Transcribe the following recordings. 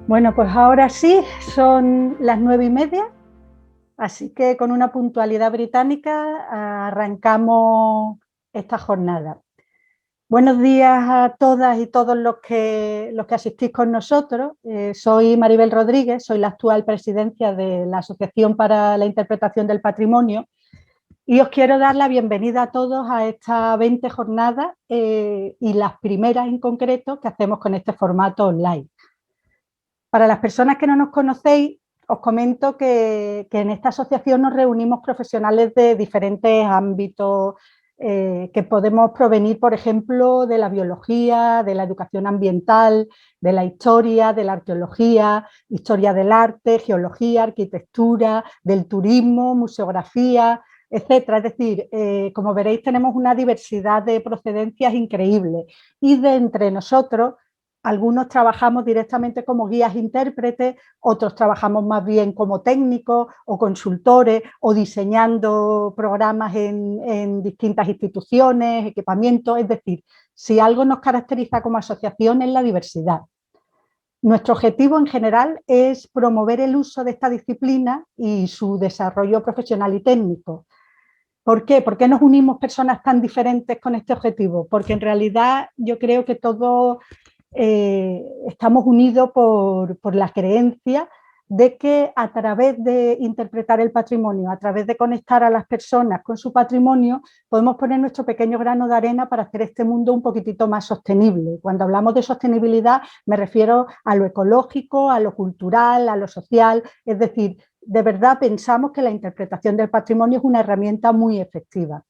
Bueno, pues ahora sí, son las 9:30, así que con una puntualidad británica arrancamos esta jornada. Buenos días a todas y todos los que asistís con nosotros. Soy Maribel Rodríguez, soy la actual presidencia de la Asociación para la Interpretación del Patrimonio y os quiero dar la bienvenida a todos a estas 20 jornadas y las primeras en concreto que hacemos con este formato online. Para las personas que no nos conocéis, os comento que en esta asociación nos reunimos profesionales de diferentes ámbitos que podemos provenir, por ejemplo, de la biología, de la educación ambiental, de la historia, de la arqueología, historia del arte, geología, arquitectura, del turismo, museografía, etcétera. Es decir, como veréis, tenemos una diversidad de procedencias increíbles y de entre nosotros algunos trabajamos directamente como guías intérpretes, otros trabajamos más bien como técnicos o consultores o diseñando programas en distintas instituciones, equipamientos. Es decir, si algo nos caracteriza como asociación es la diversidad. Nuestro objetivo en general es promover el uso de esta disciplina y su desarrollo profesional y técnico. ¿Por qué? ¿Por qué nos unimos personas tan diferentes con este objetivo? Porque en realidad yo creo que todos estamos unidos por la creencia de que a través de interpretar el patrimonio, a través de conectar a las personas con su patrimonio, podemos poner nuestro pequeño grano de arena para hacer este mundo un poquitito más sostenible. Cuando hablamos de sostenibilidad me refiero a lo ecológico, a lo cultural, a lo social, es decir, de verdad pensamos que la interpretación del patrimonio es una herramienta muy efectiva.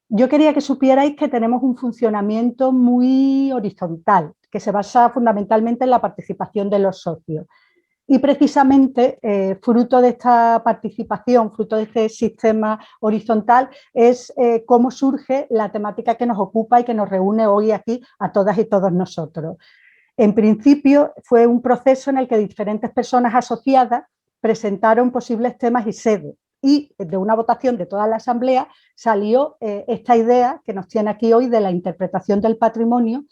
Yo quería que supierais que tenemos un funcionamiento muy horizontal, que se basa fundamentalmente en la participación de los socios. Y precisamente, fruto de esta participación, fruto de este sistema horizontal, es cómo surge la temática que nos ocupa y que nos reúne hoy aquí a todas y todos nosotros. En principio, fue un proceso en el que diferentes personas asociadas presentaron posibles temas y sedes. Y de una votación de toda la asamblea salió esta idea que nos tiene aquí hoy de la interpretación del patrimonio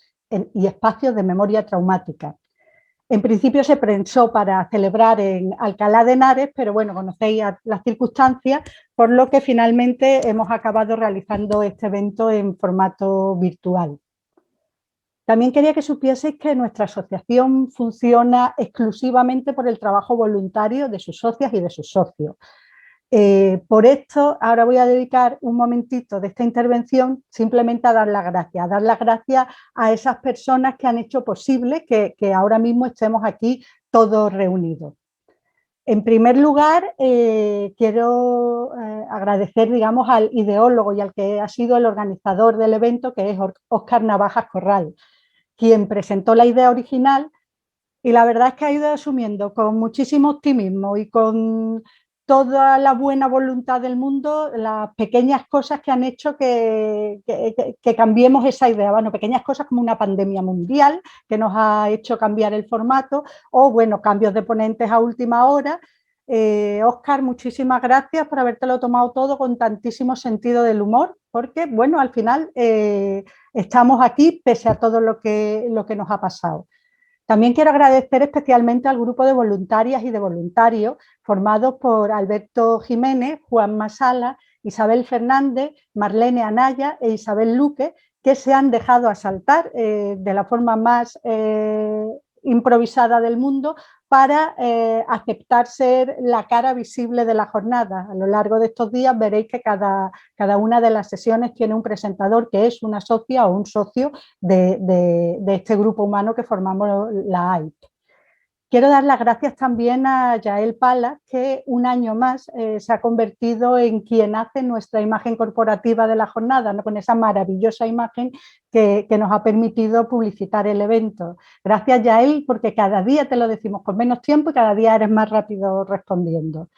y espacios de memoria traumática. En principio se pensó para celebrar en Alcalá de Henares, pero bueno, conocéis las circunstancias, por lo que finalmente hemos acabado realizando este evento en formato virtual. También quería que supieseis que nuestra asociación funciona exclusivamente por el trabajo voluntario de sus socias y de sus socios. Por esto, ahora voy a dedicar un momentito de esta intervención simplemente a dar las gracias a esas personas que han hecho posible que ahora mismo estemos aquí todos reunidos. En primer lugar, quiero agradecer, digamos, al ideólogo y al que ha sido el organizador del evento, que es Óscar Navajas Corral, quien presentó la idea original y la verdad es que ha ido asumiendo con muchísimo optimismo y con toda la buena voluntad del mundo las pequeñas cosas que han hecho que cambiemos esa idea. Bueno, pequeñas cosas como una pandemia mundial que nos ha hecho cambiar el formato o, bueno, cambios de ponentes a última hora. Óscar, muchísimas gracias por habértelo tomado todo con tantísimo sentido del humor, porque, bueno, al final estamos aquí pese a todo lo que nos ha pasado. También quiero agradecer especialmente al grupo de voluntarias y de voluntarios formados por Alberto Jiménez, Juan Masala, Isabel Fernández, Marlene Anaya e Isabel Luque, que se han dejado asaltar de la forma más improvisada del mundo para aceptar ser la cara visible de la jornada. A lo largo de estos días veréis que cada una de las sesiones tiene un presentador que es una socia o un socio de este grupo humano que formamos la AIP. Quiero dar las gracias también a Yael Pala, que un año más se ha convertido en quien hace nuestra imagen corporativa de la jornada, ¿no? Con esa maravillosa imagen que nos ha permitido publicitar el evento. Gracias, Yael, porque cada día te lo decimos con menos tiempo y cada día eres más rápido respondiendo.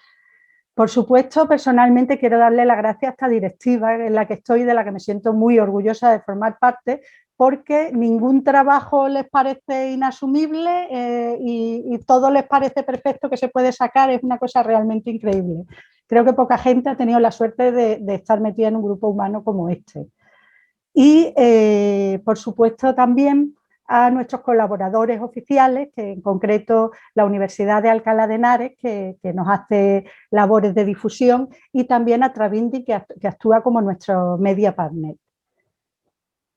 Por supuesto, personalmente quiero darle las gracias a esta directiva en la que estoy, de la que me siento muy orgullosa de formar parte, porque ningún trabajo les parece inasumible y todo les parece perfecto que se puede sacar, es una cosa realmente increíble. Creo que poca gente ha tenido la suerte de estar metida en un grupo humano como este. Y, por supuesto, también a nuestros colaboradores oficiales, que en concreto la Universidad de Alcalá de Henares, que nos hace labores de difusión, y también a Travindi, que actúa como nuestro media partner.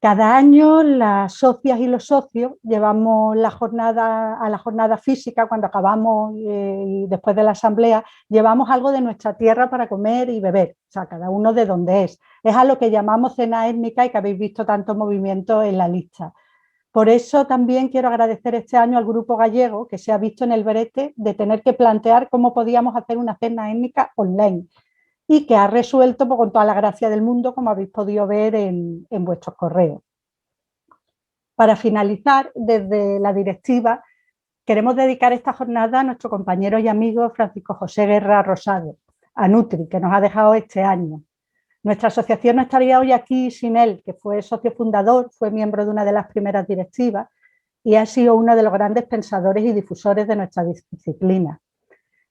Cada año las socias y los socios llevamos la jornada física, cuando acabamos y después de la asamblea, llevamos algo de nuestra tierra para comer y beber, o sea, cada uno de donde es. Es a lo que llamamos cena étnica y que habéis visto tanto movimiento en la lista. Por eso también quiero agradecer este año al grupo gallego, que se ha visto en el brete de tener que plantear cómo podíamos hacer una cena étnica online, y que ha resuelto con toda la gracia del mundo, como habéis podido ver en vuestros correos. Para finalizar, desde la directiva, queremos dedicar esta jornada a nuestro compañero y amigo Francisco José Guerra Rosado, a Nutri, que nos ha dejado este año. Nuestra asociación no estaría hoy aquí sin él, que fue socio fundador, fue miembro de una de las primeras directivas y ha sido uno de los grandes pensadores y difusores de nuestra disciplina.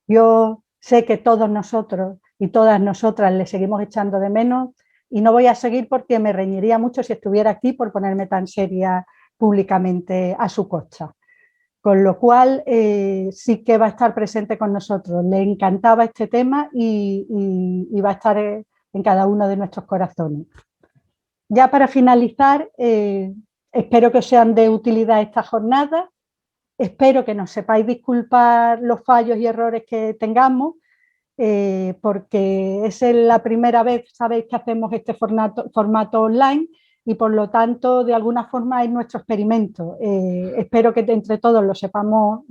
Yo sé que todos nosotros y todas nosotras le seguimos echando de menos, y no voy a seguir porque me reñiría mucho si estuviera aquí por ponerme tan seria públicamente a su costa. Con lo cual sí que va a estar presente con nosotros. Le encantaba este tema y va a estar en cada uno de nuestros corazones. Ya para finalizar, espero que os sean de utilidad esta jornada. Espero que nos sepáis disculpar los fallos y errores que tengamos, porque es la primera vez, sabéis, que hacemos este formato online, y por lo tanto de alguna forma es nuestro experimento. Espero que entre todos lo sepamos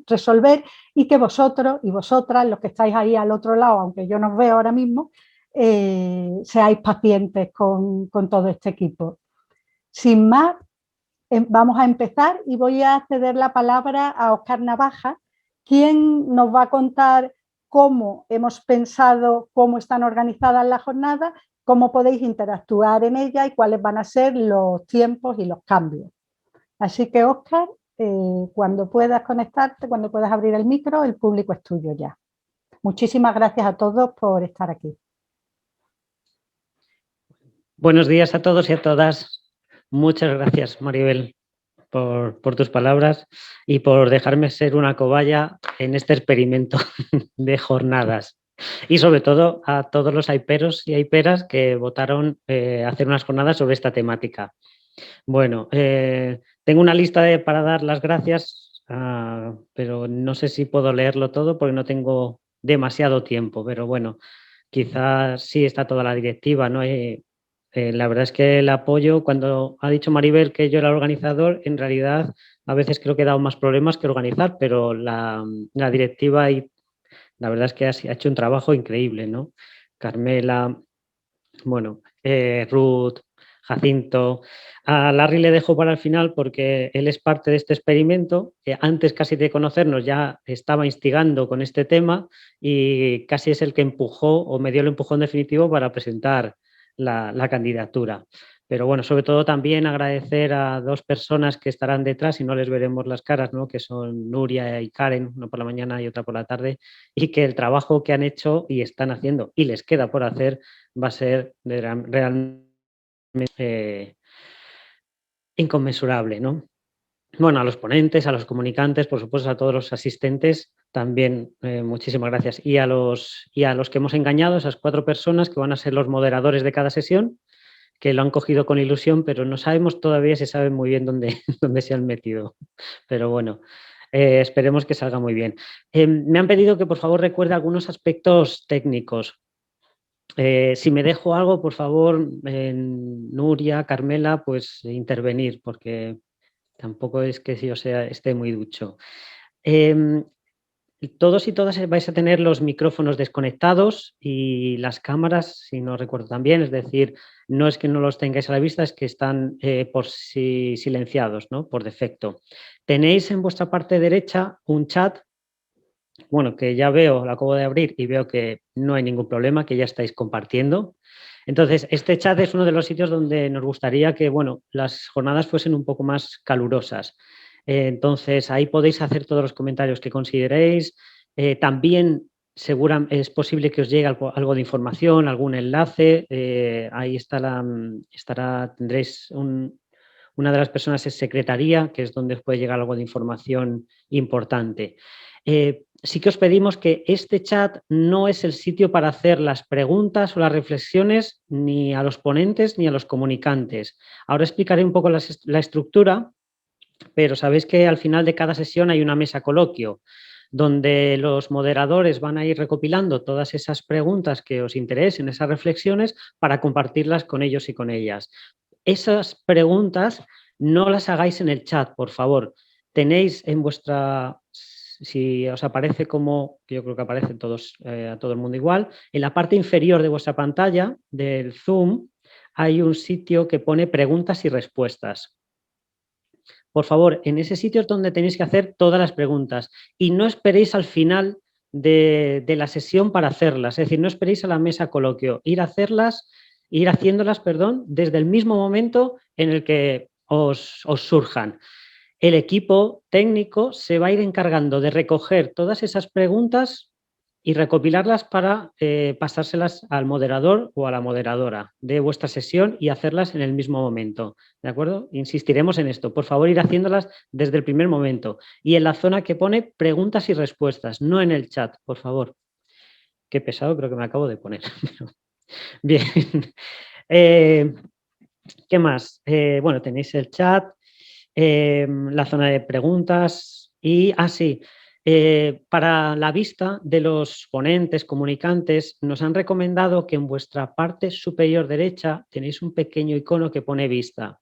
resolver, y que vosotros y vosotras, los que estáis ahí al otro lado, aunque yo no os veo ahora mismo, seáis pacientes con todo este equipo. Sin más, vamos a empezar y voy a ceder la palabra a Óscar Navaja, quien nos va a contar cómo hemos pensado, cómo están organizadas las jornadas, cómo podéis interactuar en ellas y cuáles van a ser los tiempos y los cambios. Así que, Óscar, cuando puedas conectarte, cuando puedas abrir el micro, el público es tuyo ya. Muchísimas gracias a todos por estar aquí. Buenos días a todos y a todas. Muchas gracias, Maribel, por tus palabras y por dejarme ser una cobaya en este experimento de jornadas. Y sobre todo a todos los aiperos y aiperas que votaron hacer unas jornadas sobre esta temática. Bueno, tengo una lista para dar las gracias, pero no sé si puedo leerlo todo porque no tengo demasiado tiempo, pero bueno, quizás sí está toda la directiva, ¿no? La verdad es que el apoyo, cuando ha dicho Maribel que yo era el organizador, en realidad a veces creo que he dado más problemas que organizar, pero la directiva y la verdad es que ha hecho un trabajo increíble, ¿no? Carmela, bueno, Ruth, Jacinto. A Larry le dejo para el final porque él es parte de este experimento, que antes casi de conocernos ya estaba instigando con este tema y casi es el que empujó o me dio el empujón definitivo para presentar la candidatura. Pero bueno, sobre todo también agradecer a dos personas que estarán detrás y no les veremos las caras, ¿no? Que son Nuria y Karen, una por la mañana y otra por la tarde, y que el trabajo que han hecho y están haciendo y les queda por hacer va a ser realmente inconmensurable, ¿no? Bueno, a los ponentes, a los comunicantes, por supuesto, a todos los asistentes, también muchísimas gracias. Y a los que hemos engañado, esas 4 personas que van a ser los moderadores de cada sesión, que lo han cogido con ilusión, pero no sabemos todavía si saben muy bien dónde se han metido. Pero bueno, esperemos que salga muy bien. Me han pedido que por favor recuerde algunos aspectos técnicos. Si me dejo algo, por favor, Nuria, Carmela, pues intervenir, porque tampoco es que yo esté muy ducho. Todos y todas vais a tener los micrófonos desconectados y las cámaras, si no recuerdo tan bien, es decir, no es que no los tengáis a la vista, es que están por sí silenciados, ¿no? Por defecto. Tenéis en vuestra parte derecha un chat, bueno, que ya veo, lo acabo de abrir y veo que no hay ningún problema, que ya estáis compartiendo. Entonces, este chat es uno de los sitios donde nos gustaría que, bueno, las jornadas fuesen un poco más calurosas. Entonces, ahí podéis hacer todos los comentarios que consideréis. También es posible que os llegue algo de información, algún enlace. Ahí tendréis una de las personas es secretaría, que es donde os puede llegar algo de información importante. Sí que os pedimos que este chat no es el sitio para hacer las preguntas o las reflexiones ni a los ponentes ni a los comunicantes. Ahora explicaré un poco la estructura, pero sabéis que al final de cada sesión hay una mesa coloquio, donde los moderadores van a ir recopilando todas esas preguntas que os interesen, esas reflexiones, para compartirlas con ellos y con ellas. Esas preguntas no las hagáis en el chat, por favor. Tenéis en vuestra, si os aparece como, yo creo que aparece todos, a todo el mundo igual, en la parte inferior de vuestra pantalla del Zoom hay un sitio que pone preguntas y respuestas. Por favor, en ese sitio es donde tenéis que hacer todas las preguntas y no esperéis al final de la sesión para hacerlas, es decir, no esperéis a la mesa coloquio, ir haciéndolas, perdón, desde el mismo momento en el que os surjan. El equipo técnico se va a ir encargando de recoger todas esas preguntas y recopilarlas para pasárselas al moderador o a la moderadora de vuestra sesión y hacerlas en el mismo momento, ¿de acuerdo? Insistiremos en esto. Por favor, ir haciéndolas desde el primer momento y en la zona que pone preguntas y respuestas, no en el chat, por favor. Qué pesado creo que me acabo de poner. Bien. ¿Qué más? Bueno, tenéis el chat, la zona de preguntas y, sí, para la vista de los ponentes, comunicantes, nos han recomendado que en vuestra parte superior derecha tenéis un pequeño icono que pone vista.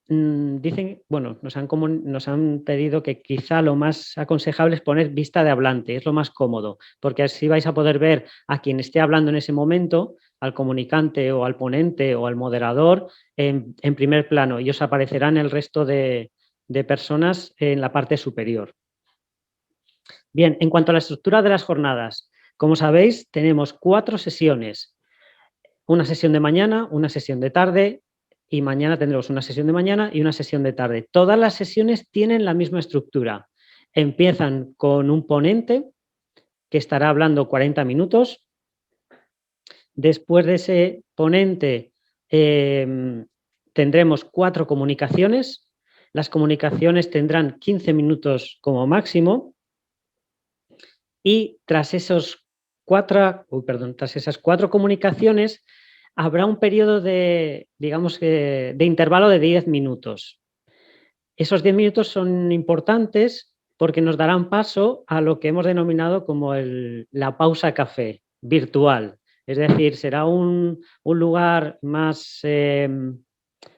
Dicen, bueno, nos han pedido que quizá lo más aconsejable es poner vista de hablante, es lo más cómodo, porque así vais a poder ver a quien esté hablando en ese momento, al comunicante o al ponente o al moderador en primer plano y os aparecerán el resto de personas en la parte superior. Bien, en cuanto a la estructura de las jornadas, como sabéis, tenemos 4 sesiones. Una sesión de mañana, una sesión de tarde y mañana tendremos una sesión de mañana y una sesión de tarde. Todas las sesiones tienen la misma estructura. Empiezan con un ponente que estará hablando 40 minutos. Después de ese ponente tendremos 4 comunicaciones. Las comunicaciones tendrán 15 minutos como máximo. Y tras esas 4 comunicaciones habrá un periodo de, digamos que, de intervalo de 10 minutos. Esos 10 minutos son importantes porque nos darán paso a lo que hemos denominado como la pausa café virtual. Es decir, será un lugar más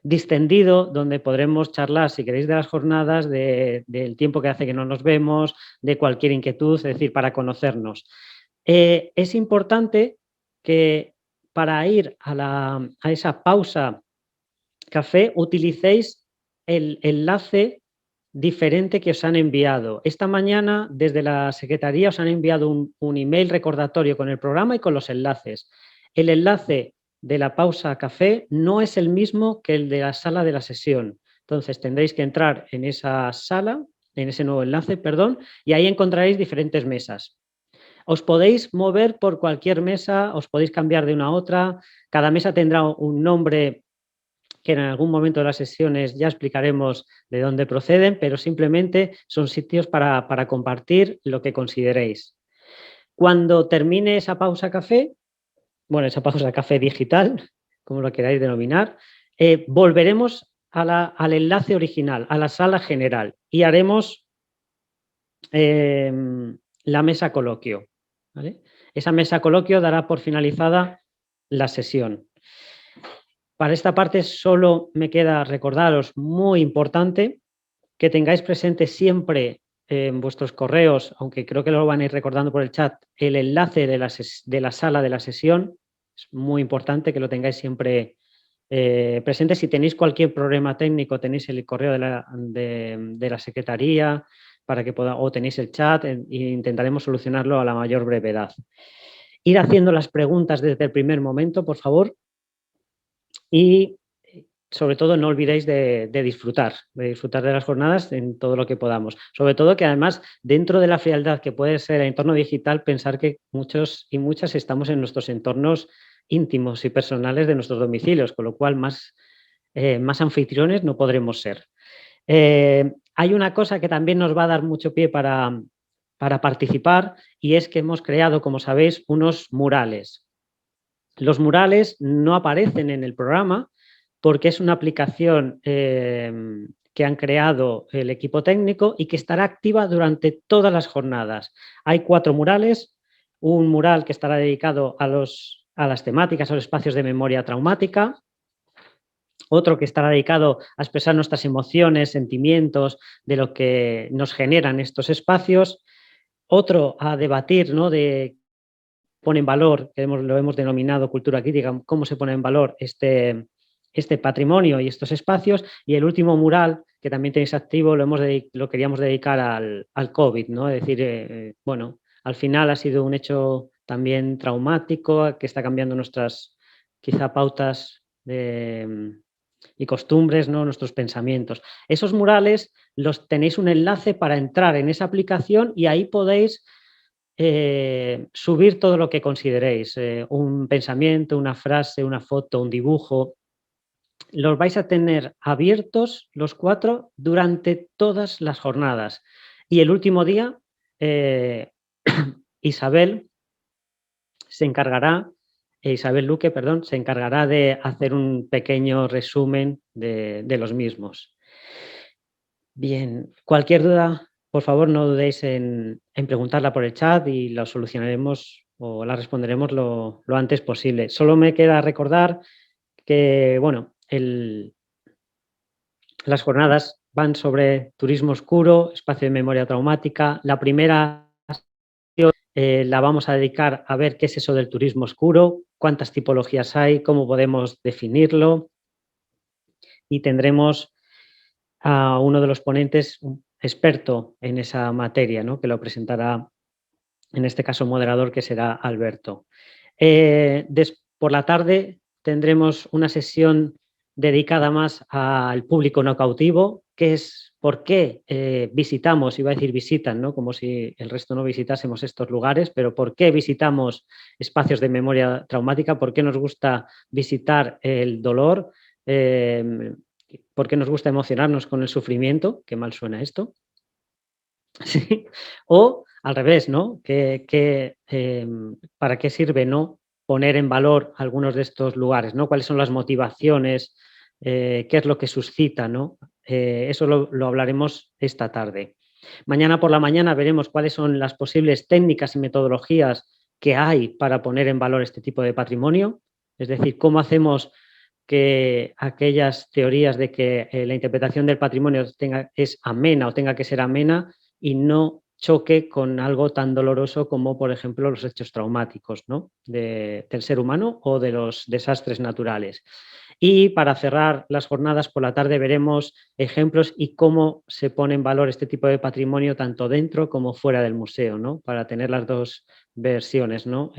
distendido donde podremos charlar, si queréis, de las jornadas, del tiempo que hace que no nos vemos, de cualquier inquietud, es decir, para conocernos. Es importante que para ir a esa pausa café utilicéis el enlace diferente que os han enviado. Esta mañana desde la Secretaría os han enviado un email recordatorio con el programa y con los enlaces. El enlace de la pausa café no es el mismo que el de la sala de la sesión. Entonces tendréis que entrar en esa sala, en ese nuevo enlace, perdón, y ahí encontraréis diferentes mesas. Os podéis mover por cualquier mesa, os podéis cambiar de una a otra. Cada mesa tendrá un nombre que en algún momento de las sesiones ya explicaremos de dónde proceden, pero simplemente son sitios para compartir lo que consideréis. Cuando termine esa pausa café, bueno, esa pausa café digital, como lo queráis denominar, volveremos al enlace original, a la sala general, y haremos la mesa coloquio, ¿vale? Esa mesa coloquio dará por finalizada la sesión. Para esta parte solo me queda recordaros, muy importante, que tengáis presente siempre en vuestros correos, aunque creo que lo van a ir recordando por el chat, el enlace de la sala de la sesión. Es muy importante que lo tengáis siempre presente. Si tenéis cualquier problema técnico, tenéis el correo de la Secretaría para que o tenéis el chat e intentaremos solucionarlo a la mayor brevedad. Ir haciendo las preguntas desde el primer momento, por favor. Y sobre todo no olvidéis de disfrutar de las jornadas en todo lo que podamos. Sobre todo que además dentro de la frialdad que puede ser el entorno digital, pensar que muchos y muchas estamos en nuestros entornos íntimos y personales de nuestros domicilios, con lo cual más más anfitriones no podremos ser. Hay una cosa que también nos va a dar mucho pie para participar, y es que hemos creado, como sabéis, unos murales. Los murales no aparecen en el programa porque es una aplicación que han creado el equipo técnico y que estará activa durante todas las jornadas. Hay 4 murales, un mural que estará dedicado a las temáticas, a los espacios de memoria traumática, otro que estará dedicado a expresar nuestras emociones, sentimientos, de lo que nos generan estos espacios, otro a debatir, ¿no?, de pone en valor, lo hemos denominado cultura crítica, cómo se pone en valor este patrimonio y estos espacios, y el último mural que también tenéis activo lo queríamos dedicar al COVID, ¿no? Es decir, bueno, al final ha sido un hecho también traumático que está cambiando nuestras quizá pautas y costumbres, ¿no?, nuestros pensamientos. Esos murales los tenéis un enlace para entrar en esa aplicación y ahí podéis subir todo lo que consideréis, un pensamiento, una frase, una foto, un dibujo. Los vais a tener abiertos los 4 durante todas las jornadas. Y el último día, Isabel Luque, perdón, se encargará de hacer un pequeño resumen de los mismos. Bien, cualquier duda, por favor, no dudéis en preguntarla por el chat y la solucionaremos o la responderemos lo antes posible. Solo me queda recordar que, bueno, las jornadas van sobre turismo oscuro, espacio de memoria traumática. La primera la vamos a dedicar a ver qué es eso del turismo oscuro, cuántas tipologías hay, cómo podemos definirlo, y tendremos a uno de los ponentes, un experto en esa materia, ¿no?, que lo presentará, en este caso moderador, que será Alberto. Por la tarde tendremos una sesión dedicada más al público no cautivo, que es por qué visitamos, iba a decir visitan, ¿no?, como si el resto no visitásemos estos lugares, pero por qué visitamos espacios de memoria traumática, por qué nos gusta visitar el dolor, por qué nos gusta emocionarnos con el sufrimiento, qué mal suena esto. Sí. O al revés, ¿no? ¿Para qué sirve, no, poner en valor algunos de estos lugares, ¿no? ¿Cuáles son las motivaciones? ¿Qué es lo que suscita, no? Eso lo hablaremos esta tarde. Mañana por la mañana veremos cuáles son las posibles técnicas y metodologías que hay para poner en valor este tipo de patrimonio. Es decir, cómo hacemos que aquellas teorías de que la interpretación del patrimonio es amena o tenga que ser amena y no choque con algo tan doloroso como, por ejemplo, los hechos traumáticos, ¿no?, del ser humano o de los desastres naturales. Y para cerrar las jornadas por la tarde veremos ejemplos y cómo se pone en valor este tipo de patrimonio tanto dentro como fuera del museo, ¿no?, para tener las dos versiones, ¿no?,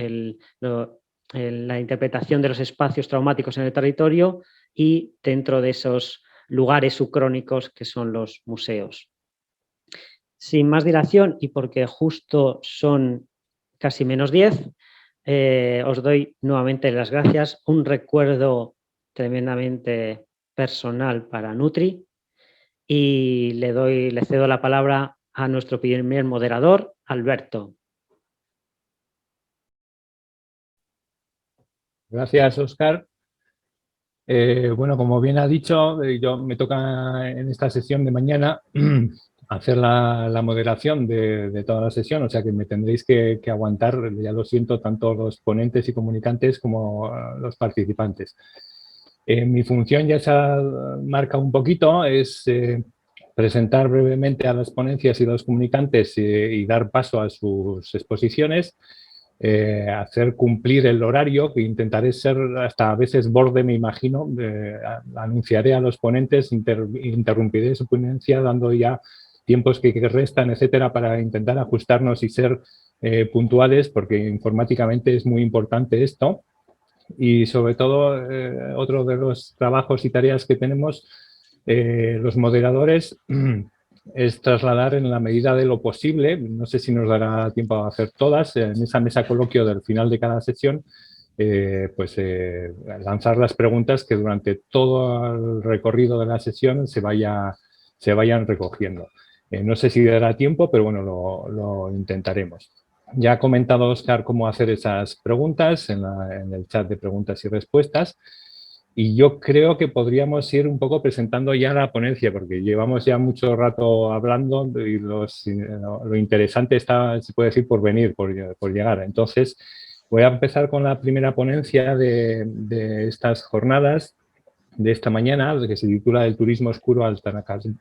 la interpretación de los espacios traumáticos en el territorio y dentro de esos lugares subcrónicos que son los museos. Sin más dilación y porque justo son casi -10, os doy nuevamente las gracias. Un recuerdo tremendamente personal para Nutri y le cedo la palabra a nuestro primer moderador, Alberto. Gracias, Óscar. Bueno, como bien ha dicho, yo me toca en esta sesión de mañana hacer la moderación de toda la sesión, o sea que me tendréis que aguantar, ya lo siento, tanto los ponentes y comunicantes como los participantes. Mi función ya se marca un poquito, es presentar brevemente a las ponencias y los comunicantes y dar paso a sus exposiciones. Hacer cumplir el horario, que intentaré ser hasta a veces borde, me imagino. Anunciaré a los ponentes, interrumpiré su ponencia dando ya tiempos que restan, etcétera, para intentar ajustarnos y ser puntuales, porque informáticamente es muy importante esto. Y sobre todo, otro de los trabajos y tareas que tenemos los moderadores es trasladar en la medida de lo posible, no sé si nos dará tiempo a hacer todas, en esa mesa coloquio del final de cada sesión, lanzar las preguntas que durante todo el recorrido de la sesión se vayan recogiendo. No sé si dará tiempo, pero bueno, lo intentaremos. Ya ha comentado Óscar cómo hacer esas preguntas en el chat de preguntas y respuestas. Y yo creo que podríamos ir un poco presentando ya la ponencia, porque llevamos ya mucho rato hablando y lo interesante está, se puede decir, por venir, por llegar. Entonces, voy a empezar con la primera ponencia de estas jornadas de esta mañana, que se titula "Del turismo oscuro al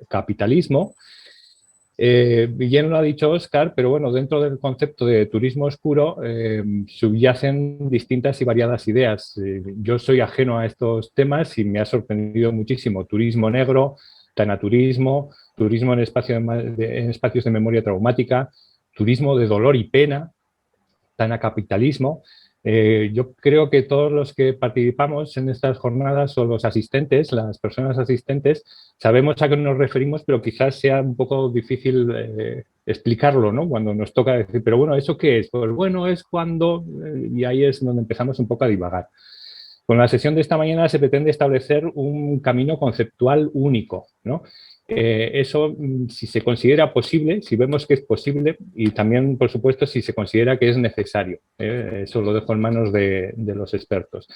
capitalismo". Bien lo ha dicho Óscar, pero bueno, dentro del concepto de turismo oscuro subyacen distintas y variadas ideas. Yo soy ajeno a estos temas y me ha sorprendido muchísimo. Turismo negro, tanaturismo, turismo en espacios de memoria traumática, turismo de dolor y pena, tanacapitalismo. Yo creo que todos los que participamos en estas jornadas o los asistentes, las personas asistentes, sabemos a qué nos referimos, pero quizás sea un poco difícil explicarlo, ¿no? Cuando nos toca decir, pero bueno, ¿eso qué es? Pues bueno, es cuando, y ahí es donde empezamos un poco a divagar. Con la sesión de esta mañana se pretende establecer un camino conceptual único, ¿no? Eso, si se considera posible, si vemos que es posible, y también, por supuesto, si se considera que es necesario. Eso lo dejo en manos de los expertos.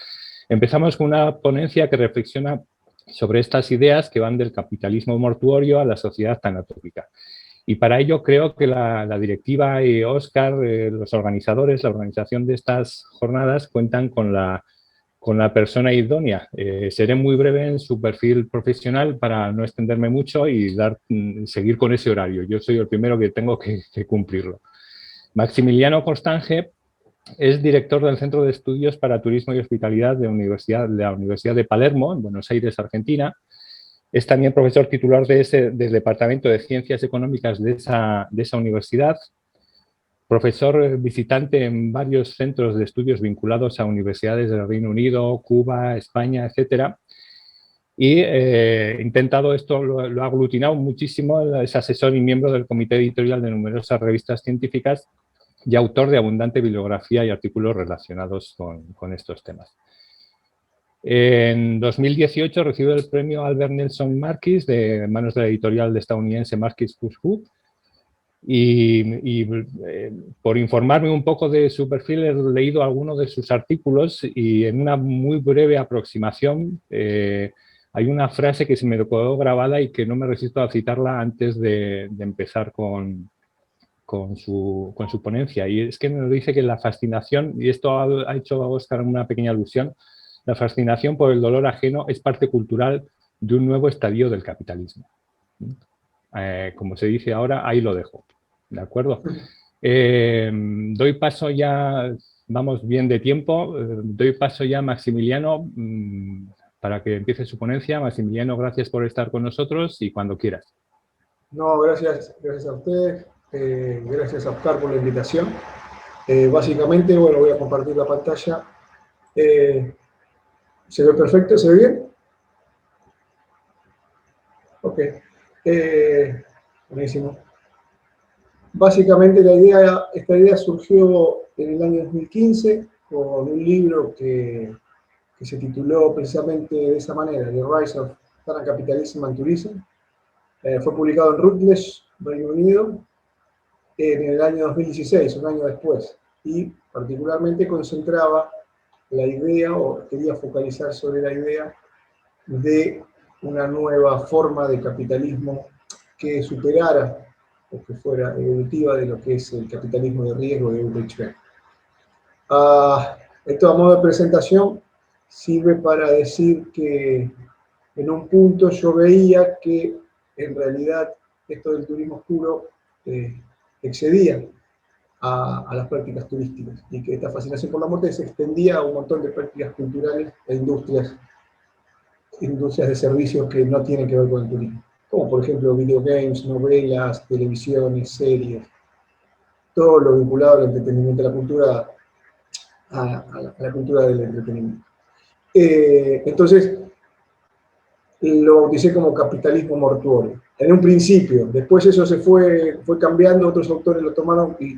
Empezamos con una ponencia que reflexiona sobre estas ideas que van del capitalismo mortuorio a la sociedad tanatópica. Y para ello creo que la directiva y Óscar, los organizadores, la organización de estas jornadas, cuentan con la persona idónea. Seré muy breve en su perfil profesional para no extenderme mucho y seguir con ese horario. Yo soy el primero que tengo que cumplirlo. Maximiliano Costange es director del Centro de Estudios para Turismo y Hospitalidad de la Universidad de Palermo, en Buenos Aires, Argentina. Es también profesor titular del Departamento de Ciencias Económicas de esa universidad. Profesor visitante en varios centros de estudios vinculados a universidades del Reino Unido, Cuba, España, etc. Y intentado esto, lo ha aglutinado muchísimo, es asesor y miembro del comité editorial de numerosas revistas científicas y autor de abundante bibliografía y artículos relacionados con estos temas. En 2018 recibió el premio Albert Nelson Marquis de manos de la editorial estadounidense Marquis Who. Y por informarme un poco de su perfil he leído algunos de sus artículos y en una muy breve aproximación hay una frase que se me quedó grabada y que no me resisto a citarla antes de empezar con su ponencia. Y es que nos dice que la fascinación, y esto ha hecho a Óscar una pequeña alusión, la fascinación por el dolor ajeno es parte cultural de un nuevo estadio del capitalismo. Como se dice ahora, ahí lo dejo. ¿De acuerdo? Doy paso ya, vamos bien de tiempo, doy paso ya a Maximiliano para que empiece su ponencia. Maximiliano, gracias por estar con nosotros y cuando quieras. No, gracias a usted, gracias a Óscar por la invitación. Básicamente, bueno, voy a compartir la pantalla. ¿Se ve perfecto? ¿Se ve bien? Ok. Buenísimo. Básicamente esta idea surgió en el año 2015 con un libro que se tituló precisamente de esa manera, The Rise of Tanacapitalism and Tourism. Fue publicado en Routledge, Reino Unido, en el año 2016, un año después, y particularmente concentraba la idea, o quería focalizar sobre la idea de una nueva forma de capitalismo que superara o que fuera evolutiva de lo que es el capitalismo de riesgo de Ulrich Beck. Esto a modo de presentación sirve para decir que en un punto yo veía que en realidad esto del turismo oscuro excedía a las prácticas turísticas y que esta fascinación por la muerte se extendía a un montón de prácticas culturales e industrias de servicios que no tienen que ver con el turismo, como por ejemplo videogames, novelas, televisiones, series, todo lo vinculado al entretenimiento, a la cultura, a la cultura del entretenimiento. Entonces, lo bauticé como capitalismo mortuorio. En un principio, después eso se fue cambiando, otros autores lo tomaron y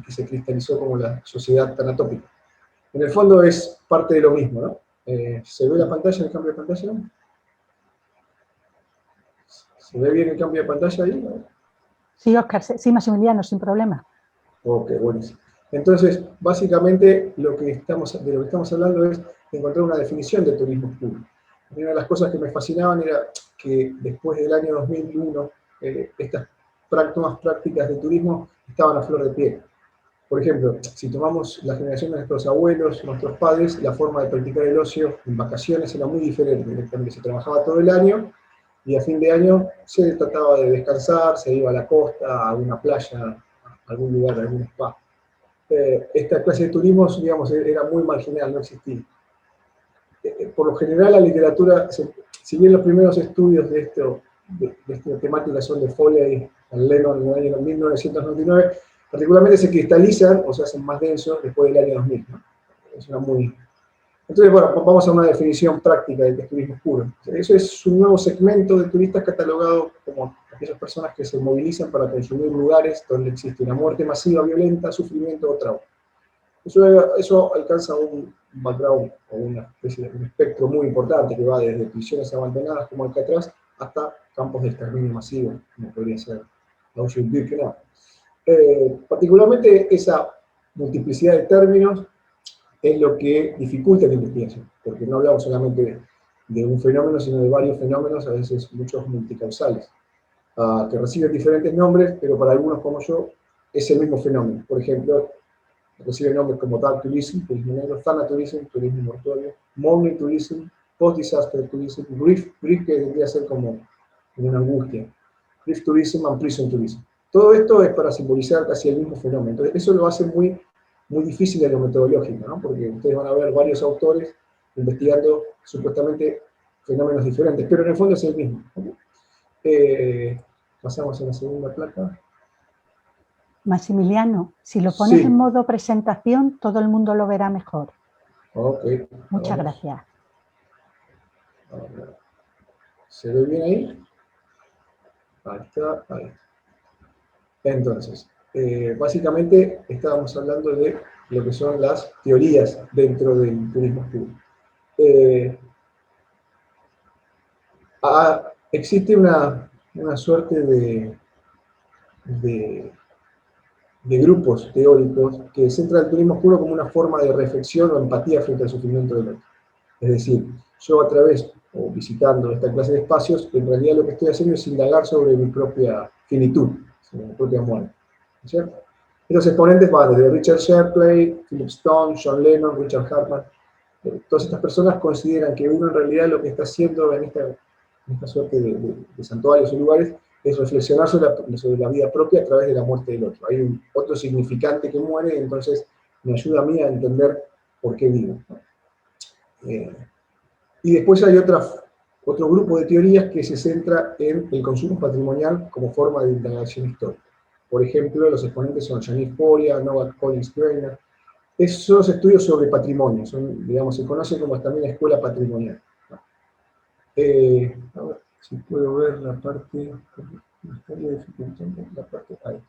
se cristalizó como la sociedad tanatópica. En el fondo es parte de lo mismo, ¿no? ¿Se ve la pantalla, el cambio de pantalla? ¿Se ve bien el cambio de pantalla ahí? ¿No? Sí, Óscar, sí, Maximiliano, sin problema. Ok, buenísimo. Entonces, básicamente, de lo que estamos hablando es de encontrar una definición de turismo oscuro. Una de las cosas que me fascinaban era que después del año 2001, estas nuevas prácticas de turismo estaban a flor de piel. Por ejemplo, si tomamos la generación de nuestros abuelos, nuestros padres, la forma de practicar el ocio en vacaciones era muy diferente. Directamente se trabajaba todo el año y a fin de año se trataba de descansar, se iba a la costa, a una playa, a algún lugar, a algún spa. Esta clase de turismo, digamos, era muy marginal, no existía. Por lo general, la literatura, si bien los primeros estudios de esta temática son de Foley y Lennon en el año 1999, particularmente se cristalizan o se hacen más densos después del año 2000. ¿No? Es una muy... Entonces, bueno, vamos a una definición práctica del turismo oscuro. Eso es un nuevo segmento de turistas catalogado como aquellas personas que se movilizan para consumir lugares donde existe una muerte masiva, violenta, sufrimiento o trauma. Eso alcanza un background o una especie de un espectro muy importante que va desde prisiones abandonadas como Alcatraz hasta campos de exterminio masivo, como podría ser Auschwitz-Birkenau. Particularmente esa multiplicidad de términos es lo que dificulta la investigación, porque no hablamos solamente de un fenómeno, sino de varios fenómenos, a veces muchos multicausales, que reciben diferentes nombres, pero para algunos como yo es el mismo fenómeno. Por ejemplo, recibe nombres como Dark Tourism, turismo negro, Thanatourism, turismo mortuorio, Mourning Tourism, Post-Disaster Tourism, Grief que tendría que ser como una angustia, Grief Tourism and Prison Tourism. Todo esto es para simbolizar casi el mismo fenómeno. Entonces, eso lo hace muy difícil de lo metodológico, ¿no? Porque ustedes van a ver varios autores investigando supuestamente fenómenos diferentes, pero en el fondo es el mismo. Pasamos a la segunda placa. Maximiliano, si lo pones Sí. en modo presentación, todo el mundo lo verá mejor. Ok. Muchas gracias. ¿Se ve bien ahí? Ahí está, ahí. Entonces, básicamente estábamos hablando de lo que son las teorías dentro del turismo oscuro. Existe una suerte de grupos teóricos que centran el turismo oscuro como una forma de reflexión o empatía frente al sufrimiento del otro. Es decir, yo a través, o visitando esta clase de espacios, en realidad lo que estoy haciendo es indagar sobre mi propia finitud, sobre mi propia muerte. ¿Cierto? Estos exponentes van desde Richard Shirley, Philip Stone, John Lennon, Richard Hartman. Todas estas personas consideran que uno en realidad lo que está haciendo en esta suerte de santuarios o lugares es reflexionar sobre la vida propia a través de la muerte del otro. Hay otro significante que muere y entonces me ayuda a mí a entender por qué vivo. Y después hay otro grupo de teorías que se centra en el consumo patrimonial como forma de indagación histórica. Por ejemplo, los exponentes son Janis Foria, Novak Collins-Greiner. Esos estudios sobre patrimonio, digamos, se conoce como también escuela patrimonial. A ver si puedo ver la parte, me estaría dificultando la parte ahí.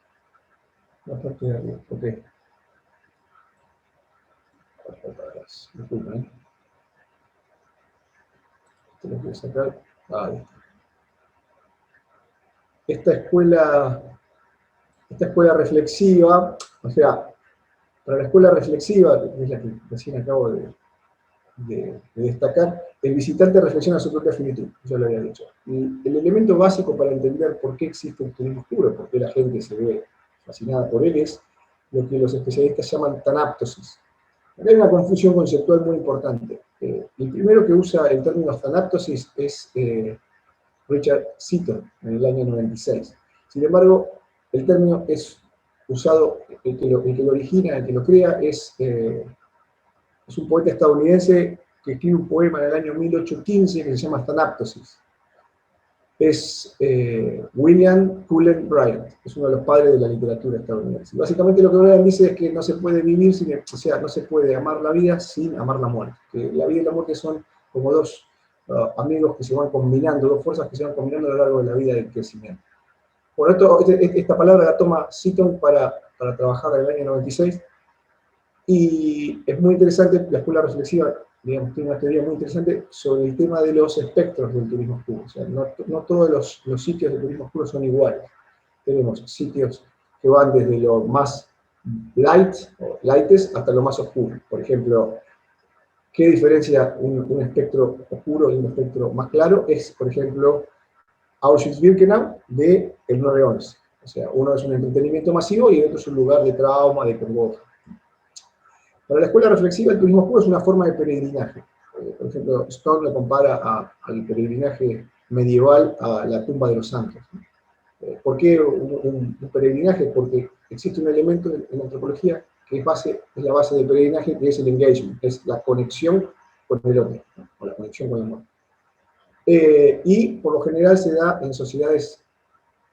La parte de arriba, ok. Disculpen, esto lo voy a sacar. Ahí está. Esta escuela reflexiva, o sea, para la escuela reflexiva, que es la que recién acabo de destacar, el visitante reflexiona su propia finitud, ya lo había dicho. Y el elemento básico para entender por qué existe el turismo oscuro, por qué la gente se ve fascinada por él, es lo que los especialistas llaman tanaptosis. Acá hay una confusión conceptual muy importante. El primero que usa el término tanaptosis es Richard Seaton, en el año 96. Sin embargo, el término es usado, el que lo origina, el que lo crea, es un poeta estadounidense que escribe un poema en el año 1815 que se llama Thanaptosis. Es William Cullen Bryant, es uno de los padres de la literatura estadounidense. Básicamente lo que Bryant dice es que no se puede vivir o sea, no se puede amar la vida sin amar la muerte. Que la vida y la muerte son como dos amigos que se van combinando, dos fuerzas que se van combinando a lo largo de la vida del crecimiento. Por esto, esta palabra la toma Seaton para trabajar en el año 96. Y es muy interesante, la escuela reflexiva, digamos, tiene una teoría muy interesante sobre el tema de los espectros del turismo oscuro. O sea, no todos los sitios de turismo oscuro son iguales. Tenemos sitios que van desde lo más light o lightest hasta lo más oscuro. Por ejemplo, ¿qué diferencia un espectro oscuro y un espectro más claro? Es, por ejemplo, Auschwitz-Birkenau de el 9/11. O sea, uno es un entretenimiento masivo y el otro es un lugar de trauma, de congoja. Para la escuela reflexiva, el turismo oscuro es una forma de peregrinaje. Por ejemplo, Stone lo compara al peregrinaje medieval a la tumba de los santos. ¿Por qué un peregrinaje? Porque existe un elemento en la antropología que es la base del peregrinaje, que es el engagement, es la conexión con el otro, ¿no? O la conexión con el mundo. Y por lo general se da en sociedades,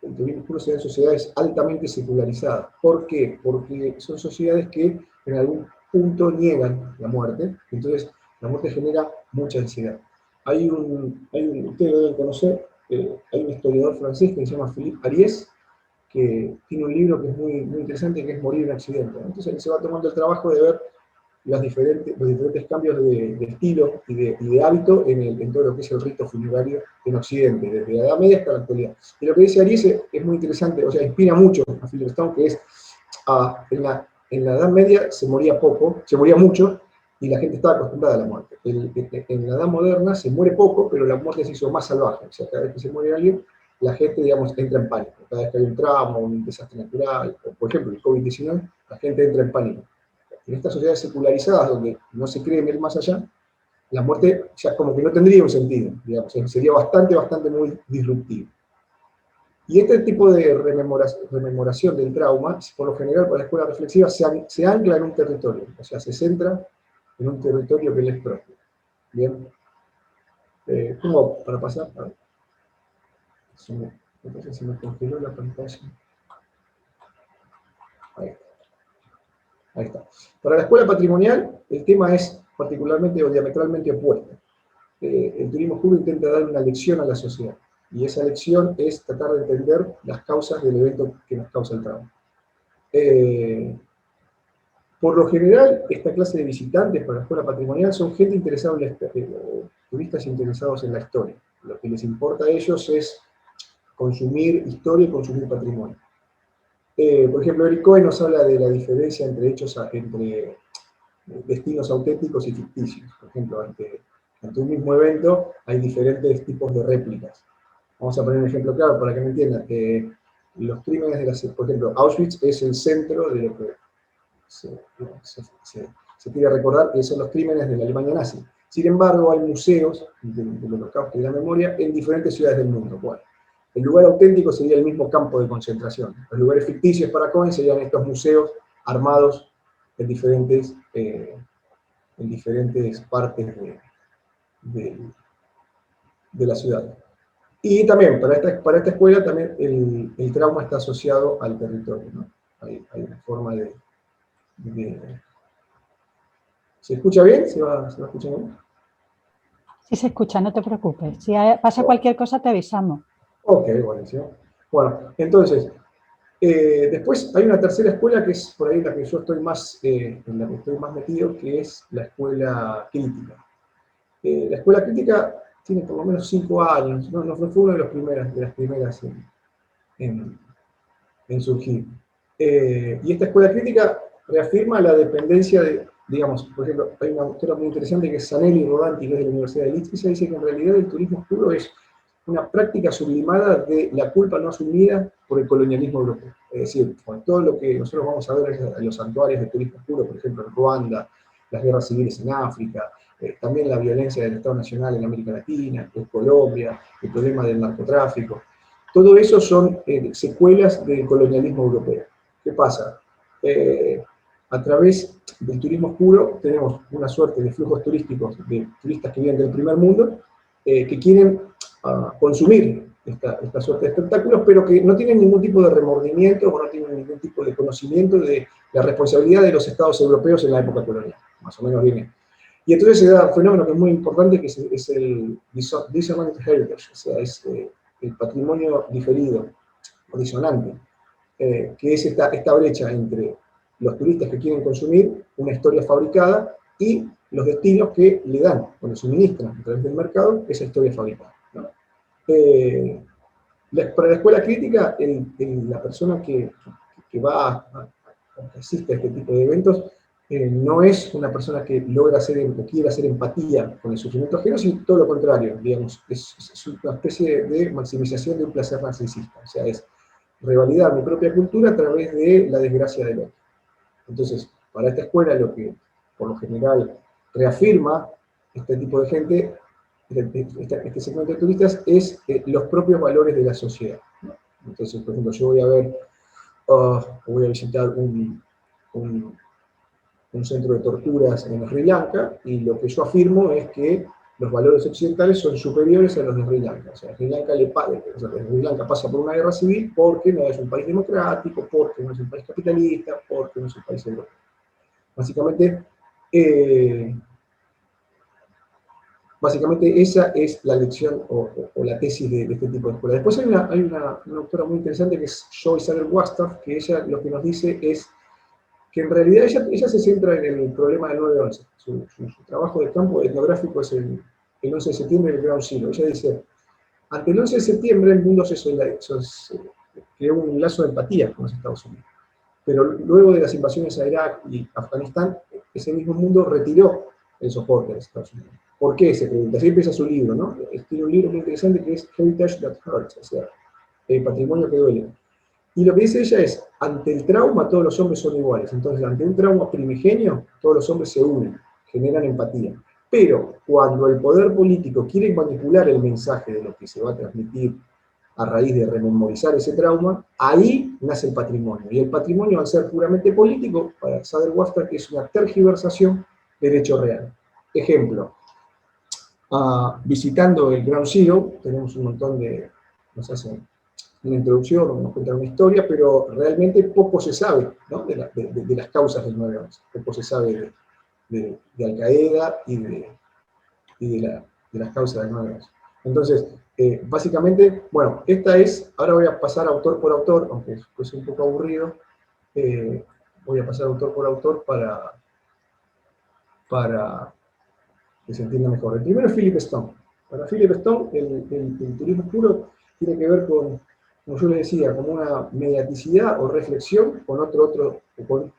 el turismo oscuro se da en sociedades altamente secularizadas. ¿Por qué? Porque son sociedades que en algún punto niegan la muerte, entonces la muerte genera mucha ansiedad. Ustedes lo deben conocer, hay un historiador francés que se llama Philippe Ariès, que tiene un libro que es muy, muy interesante, que es Morir en accidente. Entonces él se va tomando el trabajo de ver los diferentes cambios de estilo y de hábito en todo lo que es el rito funerario en Occidente, desde la Edad Media hasta la actualidad. Y lo que dice Ariès es muy interesante, o sea, inspira mucho a Philip Stone, que es, en la Edad Media se moría mucho, y la gente estaba acostumbrada a la muerte. En la Edad Moderna se muere poco, pero la muerte se hizo más salvaje. O sea, cada vez que se muere alguien, la gente, digamos, entra en pánico. Cada vez que hay un trauma, un desastre natural, o, por ejemplo, el COVID-19, la gente entra en pánico. En estas sociedades secularizadas, donde no se cree en el más allá, la muerte ya como que no tendría un sentido, digamos, sería bastante muy disruptivo. Y este tipo de rememoración del trauma, por lo general para la escuela reflexiva, se ancla en un territorio, o sea, se centra en un territorio que le es propio. Bien. ¿Cómo para pasar? Entonces se me congeló la pantalla. Ahí está. Ahí está. Para la escuela patrimonial, el tema es particularmente o diametralmente opuesto. El turismo oscuro intenta dar una lección a la sociedad, y esa lección es tratar de entender las causas del evento que nos causa el trauma. Por lo general, esta clase de visitantes para la escuela patrimonial son gente interesada en turistas interesados en la historia. Lo que les importa a ellos es consumir historia y consumir patrimonio. Por ejemplo, Eric Cohen nos habla de la diferencia entre destinos auténticos y ficticios. Por ejemplo, ante un mismo evento hay diferentes tipos de réplicas. Vamos a poner un ejemplo claro para que me entiendan. Los crímenes por ejemplo, Auschwitz es el centro de lo que se quiere recordar, que son los crímenes de la Alemania nazi. Sin embargo, hay museos del Holocausto y de la memoria en diferentes ciudades del mundo. Bueno, el lugar auténtico sería el mismo campo de concentración. Los lugares ficticios para Cohen serían estos museos armados en diferentes partes de la ciudad. Y también, para esta escuela, también el trauma está asociado al territorio, ¿no? Hay una forma de... ¿Se escucha bien? ¿Se va escuchando bien? Sí se escucha, no te preocupes. Si pasa cualquier cosa, te avisamos. Ok, buenísimo. Bueno, entonces, después hay una tercera escuela que es por ahí la que yo estoy en la que estoy más metido, que es la escuela crítica. La escuela crítica tiene por lo menos 5 años, no fue una de las primeras en surgir. Y esta escuela crítica reafirma la dependencia de, digamos, por ejemplo, hay una autora muy interesante que es Zanelli Rodanti, que es de la Universidad de Leeds, que dice que en realidad el turismo oscuro es una práctica sublimada de la culpa no asumida por el colonialismo europeo. Es decir, con todo lo que nosotros vamos a ver en los santuarios de turismo oscuro, por ejemplo en Ruanda, las guerras civiles en África, también la violencia del Estado Nacional en América Latina, en Colombia, el problema del narcotráfico, todo eso son secuelas del colonialismo europeo. ¿Qué pasa? A través del turismo oscuro tenemos una suerte de flujos turísticos de turistas que vienen del primer mundo, que quieren consumir esta suerte de espectáculos, pero que no tienen ningún tipo de remordimiento o no tienen ningún tipo de conocimiento de la responsabilidad de los estados europeos en la época colonial. Más o menos viene. Y entonces se da un fenómeno que es muy importante, que es el dissonant heritage, o sea, es el patrimonio diferido o disonante, que es esta brecha entre los turistas que quieren consumir una historia fabricada y los destinos que le dan, o le suministran a través del mercado, esa historia fabricada, ¿no? Para la escuela crítica, la persona que asiste a este tipo de eventos, no es una persona que logra hacer o quiere hacer empatía con el sufrimiento ajeno, sino todo lo contrario, digamos, es una especie de maximización de un placer narcisista, o sea, es revalidar mi propia cultura a través de la desgracia del otro. Entonces, para esta escuela, lo que por lo general reafirma este tipo de gente, este segmento de turistas, es los propios valores de la sociedad, ¿no? Entonces, por ejemplo, yo voy a visitar un centro de torturas en Sri Lanka, y lo que yo afirmo es que los valores occidentales son superiores a los de Sri Lanka. O sea, Sri Lanka pasa por una guerra civil porque no es un país democrático, porque no es un país capitalista, porque no es un país europeo. Básicamente esa es la lección o la tesis de este tipo de escuela. Después hay una autora muy interesante que es Joyce Sager-Wastad, que ella lo que nos dice es que en realidad ella se centra en el problema del 9/11. Su trabajo de campo etnográfico es el 11 de septiembre, el Ground Zero. Ella dice, ante el 11 de septiembre el mundo creó un lazo de empatía con los Estados Unidos. Pero luego de las invasiones a Irak y Afganistán, ese mismo mundo retiró el soporte de los Estados Unidos. ¿Por qué? Se pregunta. Así empieza su libro, ¿no? Tiene un libro muy interesante que es Heritage That Hurts, o sea, el patrimonio que duele. Y lo que dice ella es, ante el trauma todos los hombres son iguales. Entonces, ante un trauma primigenio, todos los hombres se unen, generan empatía. Pero cuando el poder político quiere manipular el mensaje de lo que se va a transmitir a raíz de rememorizar ese trauma, ahí nace el patrimonio. Y el patrimonio, al ser puramente político, para Sager-Wastad, es una tergiversación del hecho real. Ejemplo, visitando el Ground Zero, tenemos un montón de, nos hacen una introducción, nos cuentan una historia, pero realmente poco se sabe, ¿no? de las causas del 9/11. Poco se sabe de Al-Qaeda y de las causas del 9/11. Entonces, básicamente, bueno, ahora voy a pasar autor por autor, aunque es un poco aburrido, voy a pasar autor por autor para que se entienda mejor. El primero es Philip Stone. Para Philip Stone, el turismo puro tiene que ver con, como yo les decía, como una mediaticidad o reflexión con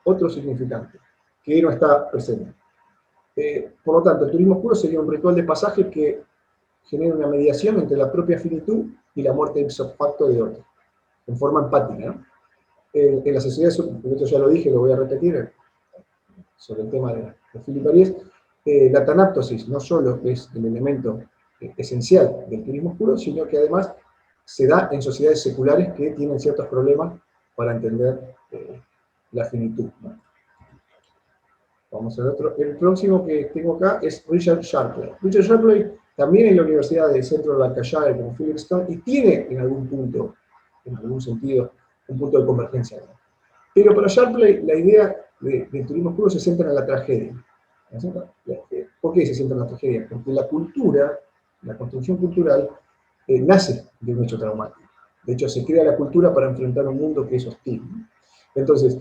otro significante, que no está presente. Por lo tanto, el turismo puro sería un ritual de pasaje que genera una mediación entre la propia finitud y la muerte ipso facto de otro, en forma empática, ¿no? En la sociedad, esto ya lo dije, lo voy a repetir, sobre el tema de Philip Aries, la tanaptosis no solo es el elemento esencial del turismo puro, sino que además se da en sociedades seculares que tienen ciertos problemas para entender la finitud, ¿no? Vamos a ver otro. El próximo que tengo acá es Richard Sharpley. Richard Sharpley también en la Universidad del Centro de Lancashire como Philip Stone, y tiene en algún punto, en algún sentido, un punto de convergencia, ¿no? Pero para Sharpley la idea del turismo puro se centra en la tragedia. ¿Por qué se centra en la tragedia? Porque la cultura, la construcción cultural, nace de un hecho traumático. De hecho, se crea la cultura para enfrentar un mundo que es hostil. Entonces,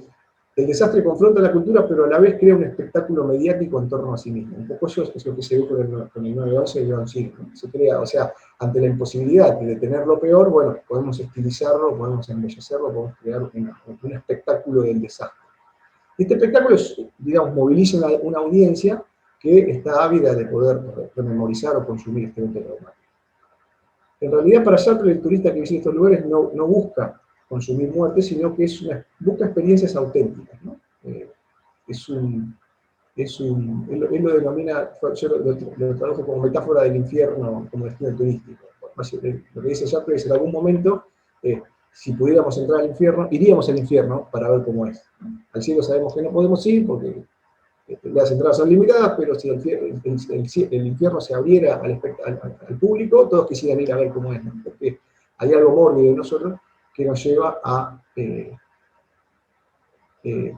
el desastre confronta la cultura, pero a la vez crea un espectáculo mediático en torno a sí mismo. Un poco eso es lo que se ve con el 9/11 y el Ground Zero, ¿no? Se crea, o sea, ante la imposibilidad de detener lo peor, bueno, podemos estilizarlo, podemos embellecerlo, podemos crear un espectáculo del desastre. Este espectáculo, digamos, moviliza una audiencia que está ávida de poder rememorizar o consumir este evento traumático. En realidad, para Sharpley, el turista que visita estos lugares no busca consumir muerte, sino que busca experiencias auténticas, ¿no? Él lo denomina, yo lo traduzco como metáfora del infierno como destino turístico. Lo que dice Sharpley es, en algún momento, si pudiéramos entrar al infierno, iríamos al infierno para ver cómo es. Al cielo sabemos que no podemos ir porque las entradas son limitadas, pero si el infierno se abriera al público, todos quisieran ir a ver cómo es, ¿no? Porque hay algo mórbido en nosotros que nos lleva a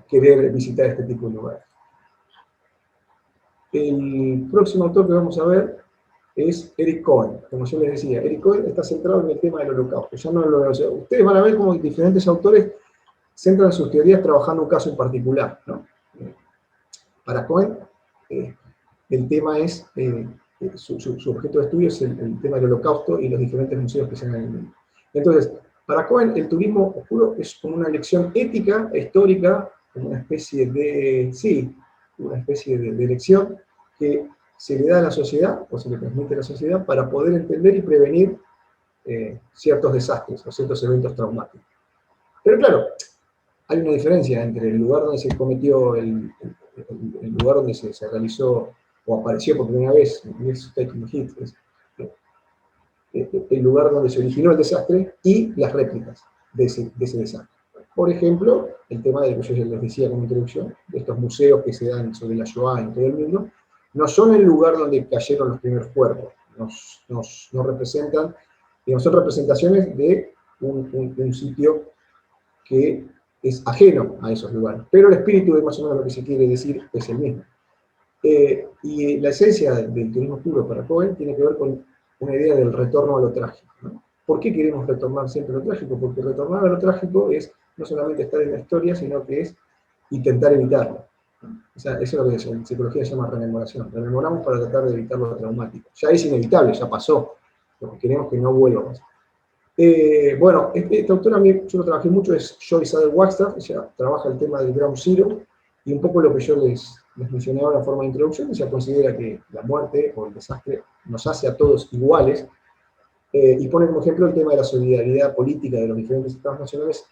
querer visitar este tipo de lugares. El próximo autor que vamos a ver es Eric Cohen. Como yo les decía, Eric Cohen está centrado en el tema del holocausto. Ya no ustedes van a ver cómo diferentes autores centran sus teorías trabajando un caso en particular, ¿no? Para Cohen, el tema es, su objeto de estudio es el tema del Holocausto y los diferentes museos que se dan en el mundo. Entonces, para Cohen, el turismo oscuro es como una lección ética, histórica, como una especie de, sí, una especie de lección que se le da a la sociedad, o se le transmite a la sociedad, para poder entender y prevenir ciertos desastres o ciertos eventos traumáticos. Pero claro, hay una diferencia entre el lugar donde se cometió, el lugar donde se realizó o apareció por primera vez, el lugar donde se originó el desastre y las réplicas de ese desastre. Por ejemplo, el tema de lo que yo les decía como introducción, de estos museos que se dan sobre la Shoah en todo el mundo, no son el lugar donde cayeron los primeros cuerpos, no representan, digamos, son representaciones de un sitio que es ajeno a esos lugares, pero el espíritu de más o menos lo que se quiere decir es el mismo. Y la esencia del turismo puro para Cohen tiene que ver con una idea del retorno a lo trágico, ¿no? ¿Por qué queremos retornar siempre a lo trágico? Porque retornar a lo trágico es no solamente estar en la historia, sino que es intentar evitarlo. O sea, eso es lo que en psicología se llama rememoración. Rememoramos para tratar de evitar lo traumático. Ya es inevitable, ya pasó. Lo que queremos que no vuelva a pasar. Bueno, esta autora, yo lo trabajé mucho, es Joyce Adler Wagstaff. Ella trabaja el tema del Ground Zero, y un poco lo que yo les mencioné ahora en forma de introducción. Ella considera que la muerte o el desastre nos hace a todos iguales, y pone como ejemplo el tema de la solidaridad política de los diferentes estados nacionales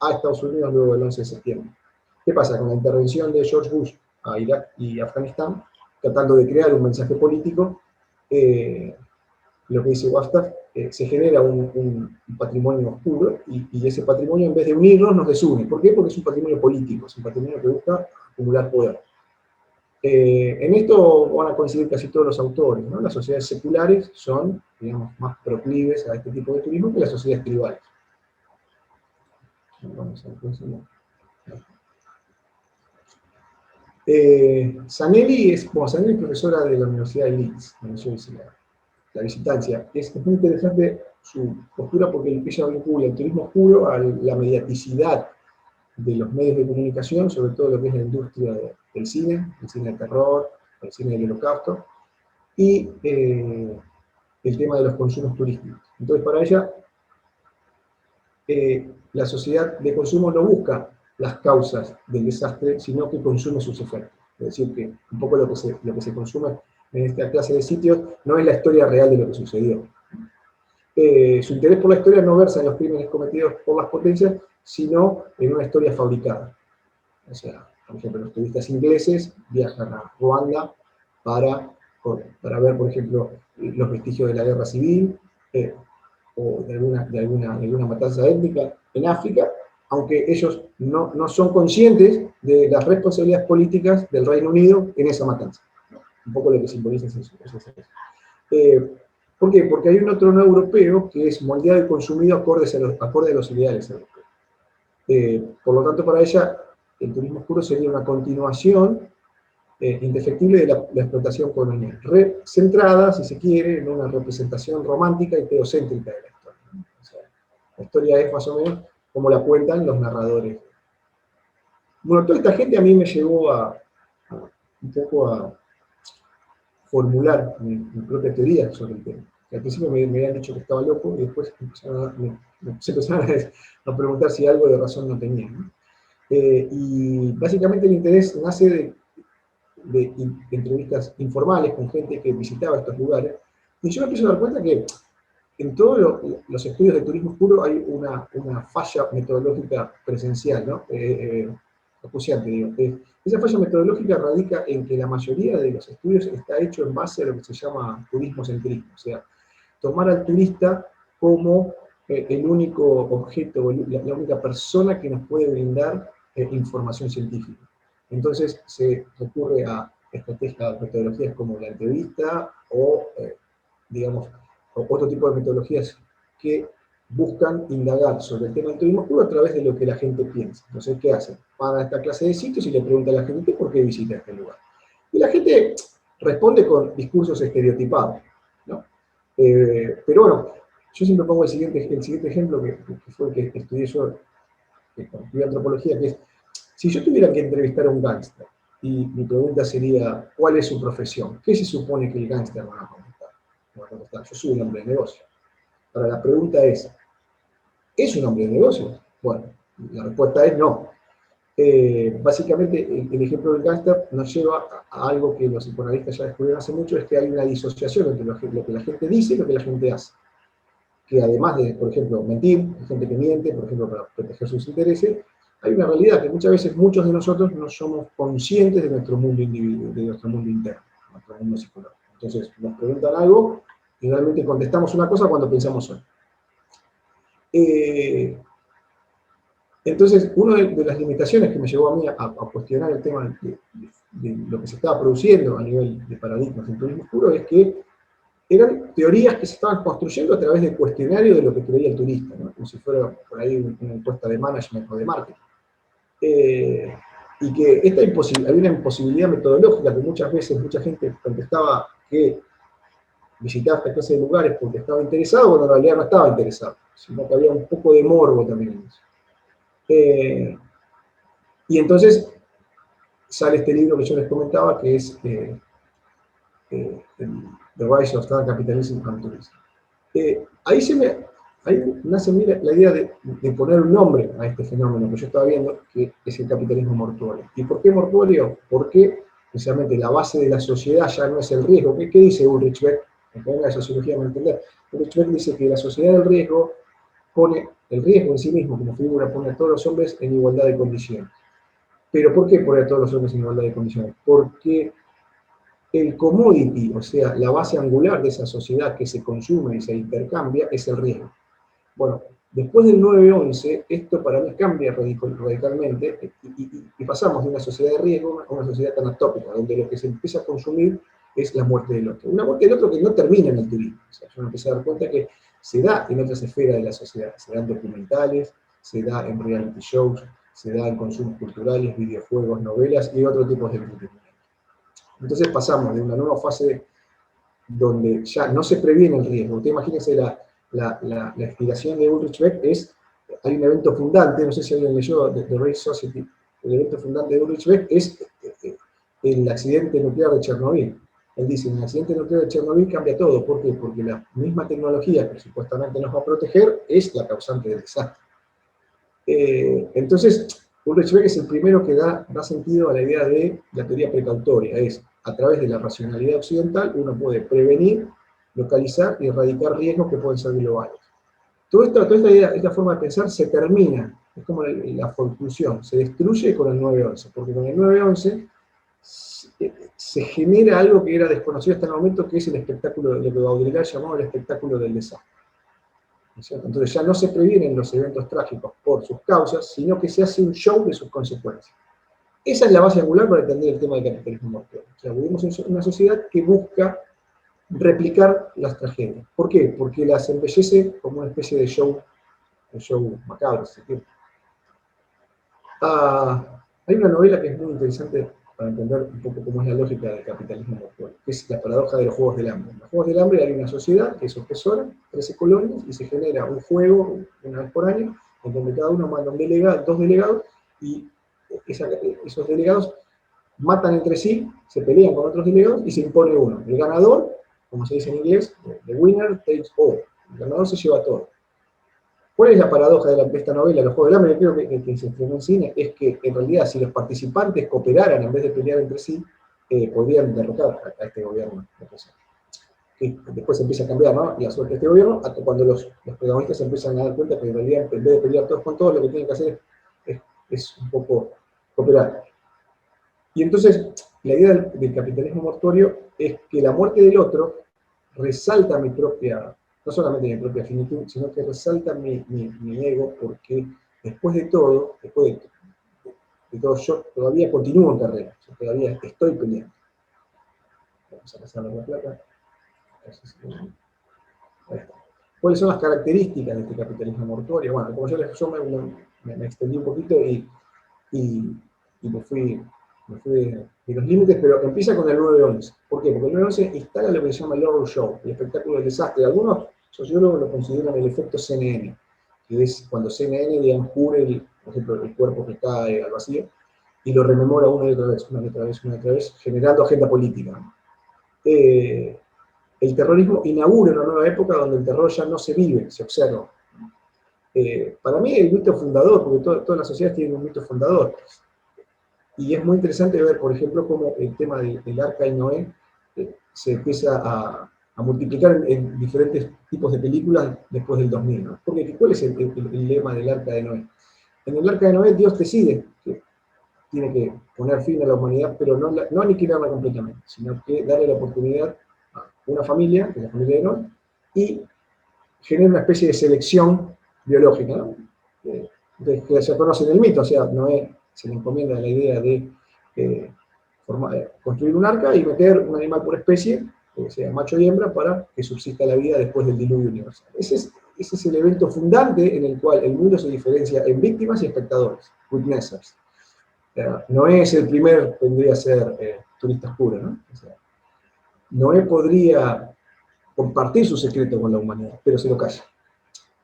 a Estados Unidos luego del 11 de septiembre. ¿Qué pasa? Con la intervención de George Bush a Irak y Afganistán, tratando de crear un mensaje político, lo que dice Wagstaff, se genera un patrimonio oscuro, y ese patrimonio, en vez de unirnos, nos desune. ¿Por qué? Porque es un patrimonio político, es un patrimonio que busca acumular poder. En esto van a coincidir casi todos los autores, ¿no? Las sociedades seculares son, digamos, más proclives a este tipo de turismo que las sociedades tribales. Vamos al próximo. Zanelli es profesora de la Universidad de Leeds, donde yo hice la visitancia. Es muy interesante su postura porque ella vincula el turismo oscuro a la mediaticidad de los medios de comunicación, sobre todo lo que es la industria del cine, el cine de terror, el cine del Holocausto, y el tema de los consumos turísticos. Entonces, para ella, la sociedad de consumo no busca las causas del desastre, sino que consume sus efectos. Es decir, que un poco lo que se consume en esta clase de sitios no es la historia real de lo que sucedió. Su interés por la historia no versa en los crímenes cometidos por las potencias, sino en una historia fabricada. O sea, por ejemplo, los turistas ingleses viajan a Ruanda para ver, por ejemplo, los vestigios de la guerra civil, o de alguna matanza étnica en África, aunque ellos no son conscientes de las responsabilidades políticas del Reino Unido en esa matanza. Un poco lo que simboliza eso. ¿Por qué? Porque hay un otro no europeo que es moldeado y consumido acorde a los ideales europeos. Por lo tanto, para ella, el turismo oscuro sería una continuación indefectible de la explotación colonial, centrada, si se quiere, en una representación romántica y teocéntrica de la historia, ¿no? O sea, la historia es más o menos como la cuentan los narradores. Bueno, toda esta gente a mí me llevó un poco a formular mi propia teoría sobre el tema. Al principio me habían dicho que estaba loco, y después se empezaron a preguntar si algo de razón no tenía, ¿no? Y básicamente el interés nace de entrevistas informales con gente que visitaba estos lugares, y yo me empiezo a dar cuenta que en todos los estudios de turismo oscuro hay una falla metodológica presencial, ¿no? Acuciante, digo. Esa falla metodológica radica en que la mayoría de los estudios está hecho en base a lo que se llama turismocentrismo, o sea, tomar al turista como el único objeto, la única persona que nos puede brindar información científica. Entonces se recurre a estrategias, metodologías como la entrevista o, digamos, otro tipo de metodologías que buscan indagar sobre el tema del turismo oscuro a través de lo que la gente piensa. Entonces, ¿qué hacen? Van a esta clase de sitios y le preguntan a la gente por qué visita este lugar. Y la gente responde con discursos estereotipados, ¿no? Pero bueno, yo siempre pongo el siguiente ejemplo, que fue el que estudié yo cuando estudié antropología, que es, si yo tuviera que entrevistar a un gángster, y mi pregunta sería, ¿cuál es su profesión? ¿Qué se supone que el gángster va a contestar? Yo soy un hombre de negocio. Ahora la pregunta es un hombre de negocio? Bueno, la respuesta es no. Básicamente, el ejemplo del gángster nos lleva a algo que los psicoanalistas ya descubrieron hace mucho, es que hay una disociación entre lo que la gente dice y lo que la gente hace. Que además de, por ejemplo, mentir, hay gente que miente, por ejemplo, para proteger sus intereses, hay una realidad que muchas veces muchos de nosotros no somos conscientes de nuestro mundo individual, de nuestro mundo interno, nuestro mundo psicológico. Entonces, nos preguntan algo y realmente contestamos una cosa cuando pensamos otra. Entonces, una de las limitaciones que me llevó a mí a cuestionar el tema de lo que se estaba produciendo a nivel de paradigmas en turismo oscuro es que eran teorías que se estaban construyendo a través del cuestionario de lo que creía el turista, ¿no? Como si fuera por ahí una encuesta de management o de marketing. Y que había una imposibilidad metodológica que muchas veces mucha gente contestaba que visitaba esta clase de lugares porque estaba interesado, cuando en realidad no estaba interesado, sino que había un poco de morbo también en eso. Y entonces sale este libro que yo les comentaba, que es The Rise of Star Capitalism and Tourism. Ahí nace la idea de poner un nombre a este fenómeno que yo estaba viendo, que es el capitalismo mortuorio. ¿Y por qué mortuorio? Porque precisamente la base de la sociedad ya no es el riesgo. ¿Qué dice Ulrich Beck? Que venga de sociología a entender. Ulrich Beck dice que la sociedad del riesgo pone el riesgo en sí mismo como figura, pone a todos los hombres en igualdad de condiciones. ¿Pero por qué pone a todos los hombres en igualdad de condiciones? Porque el commodity, o sea, la base angular de esa sociedad que se consume y se intercambia, es el riesgo. Bueno, después del 9/11, esto para mí cambia radicalmente y pasamos de una sociedad de riesgo a una sociedad tanatópica, donde lo que se empieza a consumir es la muerte del otro. Una muerte del otro que no termina en el turismo. O sea, yo me empecé a dar cuenta que se da en otras esferas de la sociedad. Se da en documentales, se da en reality shows, se da en consumos culturales, videojuegos, novelas y otros tipos de entretenimiento. Entonces pasamos de una nueva fase donde ya no se previene el riesgo. Usted imagínese la explicación de Ulrich Beck hay un evento fundante, no sé si alguien leyó The Race Society, el evento fundante de Ulrich Beck es el accidente nuclear de Chernobyl. Él dice, en el accidente nuclear de Chernobyl cambia todo. ¿Por qué? Porque la misma tecnología que supuestamente nos va a proteger es la causante del desastre. Entonces, Ulrich Beck es el primero que da sentido a la idea de la teoría precautoria. Es, a través de la racionalidad occidental, uno puede prevenir, localizar y erradicar riesgos que pueden ser globales. Toda esta forma de pensar se termina, es como la conclusión, se destruye con el 9/11, porque con el 9/11 se genera algo que era desconocido hasta el momento, que es el espectáculo, lo que Baudrillard llamaba el espectáculo del desastre. Entonces ya no se previenen los eventos trágicos por sus causas, sino que se hace un show de sus consecuencias. Esa es la base angular para entender el tema del capitalismo mortuorio. O sea, vivimos en una sociedad que busca replicar las tragedias. ¿Por qué? Porque las embellece como una especie de show macabro. Hay una novela que es muy interesante para entender un poco cómo es la lógica del capitalismo mortuorio, que es la paradoja de los Juegos del Hambre. En los Juegos del Hambre hay una sociedad que es opresora, 13 colonias, y se genera un juego una vez por año, en donde cada uno manda dos delegados, y esos delegados matan entre sí, se pelean con otros delegados y se impone uno. El ganador, como se dice en inglés, the winner takes all. El ganador se lleva todo. ¿Cuál es la paradoja de esta novela, Los Juegos del Hambre? Yo creo que se estrenó en cine, es que en realidad si los participantes cooperaran en vez de pelear entre sí, podrían derrotar a este gobierno. Y después se empieza a cambiar, ¿no?, la suerte de este gobierno, hasta cuando los protagonistas se empiezan a dar cuenta que en realidad en vez de pelear todos con todos, lo que tienen que hacer es un poco cooperar. Y entonces, la idea del capitalismo mortuorio es que la muerte del otro resalta no solamente mi propia finitud, sino que resalta mi ego, porque después de todo, yo todavía continúo en carrera, yo todavía estoy peleando. Vamos a pasar la placa. ¿Cuáles son las características de este capitalismo mortuorio? Bueno, como yo me extendí un poquito y me fui de los límites, pero empieza con el 9/11. ¿Por qué? Porque el 9/11 instala lo que se llama el horror show, el espectáculo del desastre. Algunos sociólogos lo consideran el efecto CNN. que es cuando CNN, digamos, cubre, por ejemplo, el cuerpo que cae al vacío, y lo rememora una y otra vez, una y otra vez, una y otra vez, generando agenda política. El terrorismo inaugura una nueva época donde el terror ya no se vive, se observa. Para mí el mito fundador, porque todas las sociedades tienen un mito fundador, y es muy interesante ver, por ejemplo, cómo el tema del Arca de Noé se empieza a multiplicar en diferentes tipos de películas después del 2000, ¿no? Porque ¿cuál es el lema del Arca de Noé? En el Arca de Noé Dios decide que tiene que poner fin a la humanidad, pero no aniquilarla completamente, sino que darle la oportunidad a una familia, que es la familia de Noé, y genera una especie de selección biológica, ¿no? Que se conoce en el mito, o sea, Noé se le encomienda la idea de construir un arca y meter un animal por especie, que sea macho y hembra, para que subsista la vida después del diluvio universal. Ese es el evento fundante en el cual el mundo se diferencia en víctimas y espectadores, witnessers. Noé es el primer, tendría a ser turista oscuro, ¿no? O sea, Noé podría compartir su secreto con la humanidad, pero se lo calla.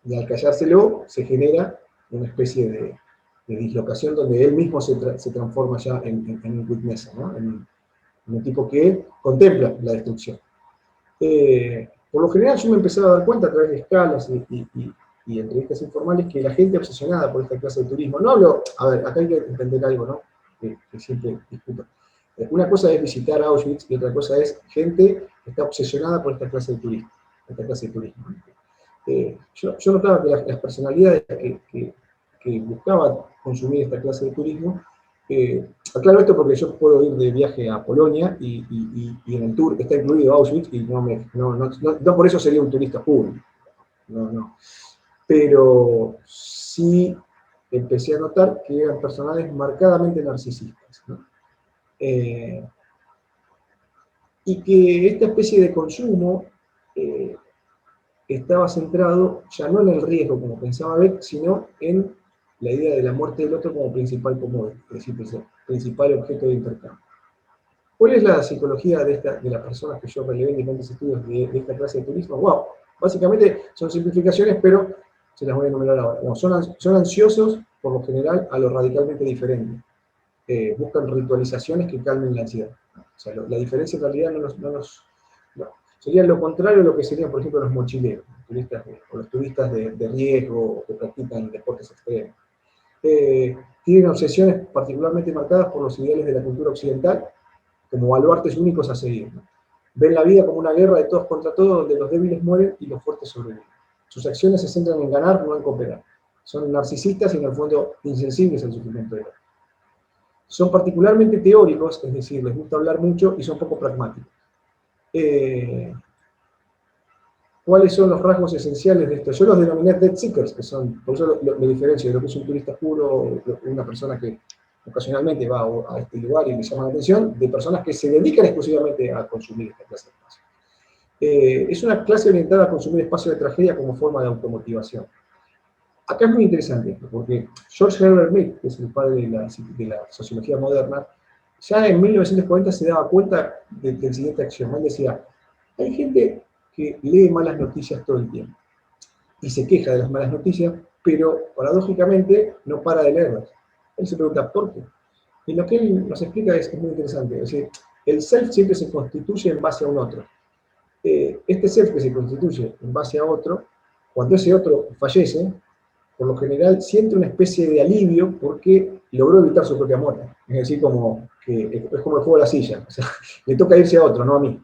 Y al callárselo se genera una especie de dislocación donde él mismo se transforma ya en un witness, ¿no? En un tipo que contempla la destrucción. Por lo general yo me empezaba a dar cuenta a través de escalas y entrevistas informales que la gente obsesionada por esta clase de turismo, no hablo, a ver, acá hay que entender algo, ¿no? Que siempre discuto. Una cosa es visitar Auschwitz y otra cosa es gente que está obsesionada por esta clase de turismo. Yo notaba que las personalidades que buscaban consumir esta clase de turismo, aclaro esto porque yo puedo ir de viaje a Polonia y en el tour está incluido Auschwitz y no por eso sería un turista puro. No. Pero sí empecé a notar que eran personajes marcadamente narcisistas, ¿no? Y que esta especie de consumo estaba centrado ya no en el riesgo, como pensaba Beck, sino en la idea de la muerte del otro como principal commodity, es decir, principal objeto de intercambio. ¿Cuál es la psicología de las personas que yo relevé en diferentes estudios de esta clase de turismo? Wow, básicamente son simplificaciones, pero se las voy a enumerar ahora. No, son ansiosos, por lo general, a lo radicalmente diferente. Buscan ritualizaciones que calmen la ansiedad. O sea, la diferencia en realidad no sería lo contrario a lo que serían, por ejemplo, los mochileros, los turistas de riesgo que practican deportes extremos. Tienen obsesiones particularmente marcadas por los ideales de la cultura occidental, como baluartes únicos a seguir, ¿no? Ven la vida como una guerra de todos contra todos, donde los débiles mueren y los fuertes sobreviven. Sus acciones se centran en ganar, no en cooperar. Son narcisistas y en el fondo insensibles al sufrimiento del otro. Son particularmente teóricos, es decir, les gusta hablar mucho y son poco pragmáticos. ¿Cuáles son los rasgos esenciales de esto? Yo los denominé dead seekers, que son, por eso lo diferencio de lo que es un turista puro, una persona que ocasionalmente va a este lugar y le llama la atención, de personas que se dedican exclusivamente a consumir esta clase de espacio. Es una clase orientada a consumir espacio de tragedia como forma de automotivación. Acá es muy interesante, porque George Herbert Mead, que es el padre de la sociología moderna, ya en 1940 se daba cuenta del siguiente axioma. Él decía, hay gente que lee malas noticias todo el tiempo y se queja de las malas noticias, pero paradójicamente no para de leerlas. Él se pregunta, ¿por qué? Y lo que él nos explica es muy interesante. Es decir, el self siempre se constituye en base a un otro. Este self que se constituye en base a otro, cuando ese otro fallece, por lo general siente una especie de alivio porque logró evitar su propia muerte. Es decir, es como el juego de la silla. O sea, le toca irse a otro, no a mí.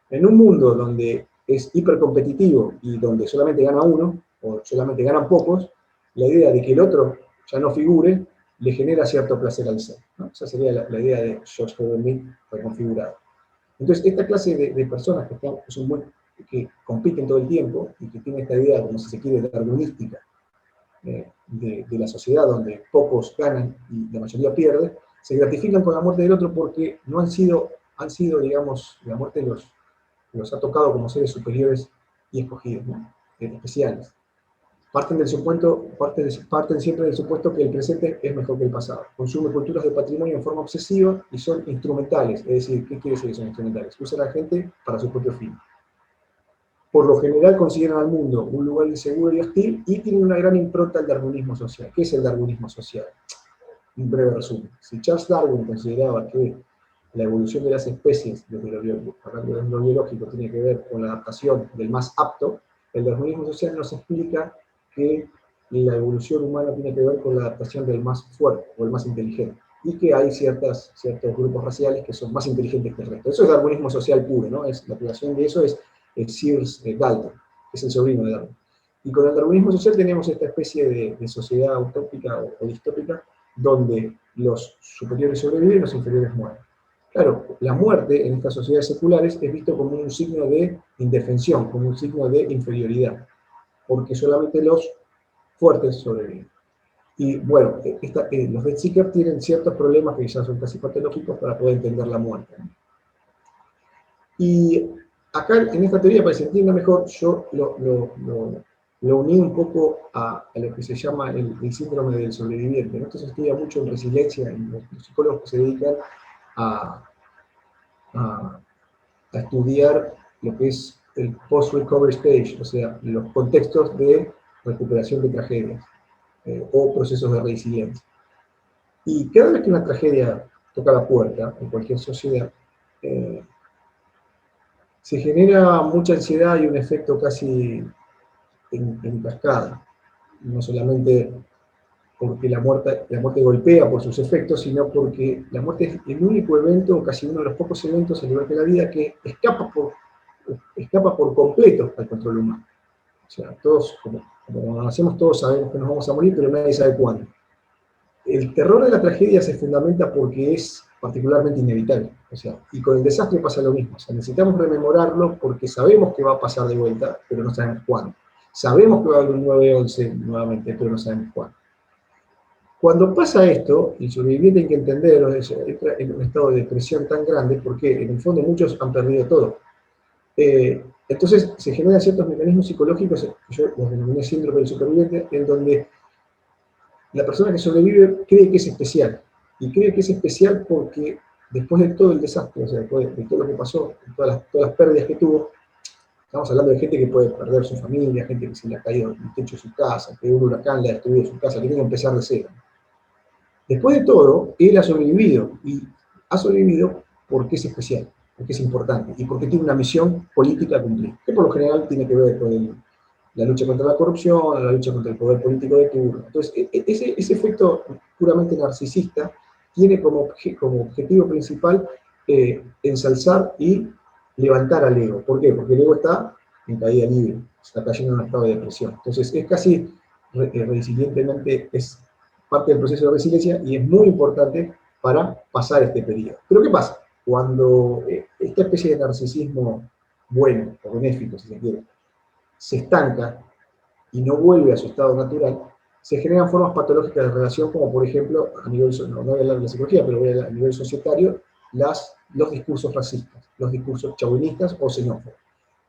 En un mundo donde es hipercompetitivo y donde solamente gana uno, o solamente ganan pocos, la idea de que el otro ya no figure le genera cierto placer al ser, ¿no? Esa sería la idea de George Herbert Mead reconfigurada. Entonces, esta clase de personas que compiten todo el tiempo y que tienen esta idea, como si se quiere, darwinística, de la sociedad donde pocos ganan y la mayoría pierde, se gratifican con la muerte del otro porque no han sido, digamos, la muerte los ha tocado como seres superiores y escogidos, ¿no? Especiales. Parten siempre del supuesto que el presente es mejor que el pasado. Consumen culturas de patrimonio en forma obsesiva y son instrumentales. Es decir, ¿qué quiere decir que son instrumentales? Usan a la gente para su propio fin. por lo general consideran al mundo un lugar inseguro y hostil, y tienen una gran impronta al darwinismo social. ¿Qué es el darwinismo social? Un breve resumen. Si Charles Darwin consideraba que la evolución de las especies, desde lo biológico, tiene que ver con la adaptación del más apto, el darwinismo social nos explica que la evolución humana tiene que ver con la adaptación del más fuerte o el más inteligente, y que hay ciertos grupos raciales que son más inteligentes que el resto. Eso es darwinismo social puro, ¿no? La aplicación de eso es Sears Galton, que es el sobrino de Darwin. Y con el darwinismo social tenemos esta especie de sociedad utópica o distópica, donde los superiores sobreviven y los inferiores mueren. Claro, la muerte en estas sociedades seculares es visto como un signo de indefensión, como un signo de inferioridad, porque solamente los fuertes sobreviven. Y bueno, los Weizsäcker tienen ciertos problemas que ya son casi patológicos para poder entender la muerte, ¿no? Y acá, en esta teoría, para que se entienda mejor, yo lo uní un poco a lo que se llama el síndrome del sobreviviente, ¿no? Esto se estudia mucho en resiliencia, en los psicólogos que se dedican a estudiar lo que es el post-recovery stage, o sea, los contextos de recuperación de tragedias o procesos de resiliencia. Y cada vez que una tragedia toca la puerta en cualquier sociedad, se genera mucha ansiedad y un efecto casi en cascada. No solamente porque la muerte golpea por sus efectos, sino porque la muerte es el único evento, o casi uno de los pocos eventos a nivel de la vida, que escapa por completo al control humano. O sea, todos, como cuando nacemos, todos sabemos que nos vamos a morir, pero nadie sabe cuándo. El terror de la tragedia se fundamenta porque es particularmente inevitable. O sea, y con el desastre pasa lo mismo. O sea, necesitamos rememorarlo porque sabemos que va a pasar de vuelta, pero no sabemos cuándo. Sabemos que va a haber un 9/11 nuevamente, pero no sabemos cuándo. Cuando pasa esto, el sobreviviente hay que entender, entra en un estado de depresión tan grande porque en el fondo muchos han perdido todo. Entonces se generan ciertos mecanismos psicológicos, que yo los denominé síndrome del superviviente, en donde la persona que sobrevive cree que es especial. Y cree que es especial porque después de todo el desastre, o sea, después de todo lo que pasó, todas las pérdidas que tuvo, estamos hablando de gente que puede perder su familia, gente que se le ha caído el techo de su casa, que un huracán le ha destruido su casa, que tiene que empezar de cero. Después de todo, él ha sobrevivido, y ha sobrevivido porque es especial, porque es importante, y porque tiene una misión política a cumplir, que por lo general tiene que ver con la lucha contra la corrupción, la lucha contra el poder político de turno. Entonces, ese efecto puramente narcisista tiene como objetivo principal ensalzar y levantar al ego. ¿Por qué? Porque el ego está en caída libre, está cayendo en un estado de depresión. Entonces, es casi resilientemente, es parte del proceso de resiliencia y es muy importante para pasar este periodo. Pero ¿qué pasa? Cuando esta especie de narcisismo bueno o benéfico, si se quiere, se estanca y no vuelve a su estado natural, se generan formas patológicas de relación, como por ejemplo, a nivel, no voy a hablar de la psicología, pero voy a nivel societario, los discursos racistas, los discursos chauvinistas o xenófobos.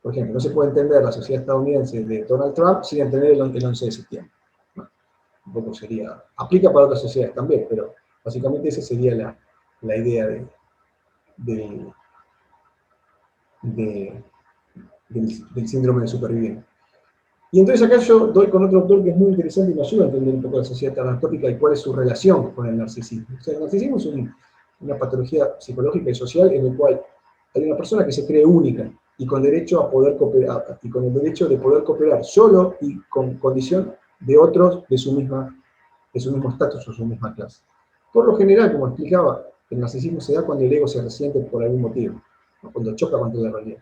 Por ejemplo, no se puede entender la sociedad estadounidense de Donald Trump sin entender el 11 de septiembre. Un poco sería, aplica para otras sociedades también, pero básicamente esa sería la idea del síndrome del superviviente. Y entonces acá yo doy con otro autor que es muy interesante y me ayuda a entender un poco la sociedad tanatópica y cuál es su relación con el narcisismo. O sea, el narcisismo es una patología psicológica y social en el cual hay una persona que se cree única y con derecho a poder cooperar, y con el derecho de poder cooperar solo y con condición de otros de su mismo estatus o su misma clase. Por lo general, como explicaba, el narcisismo se da cuando el ego se resiente por algún motivo, ¿no? Cuando choca contra la realidad.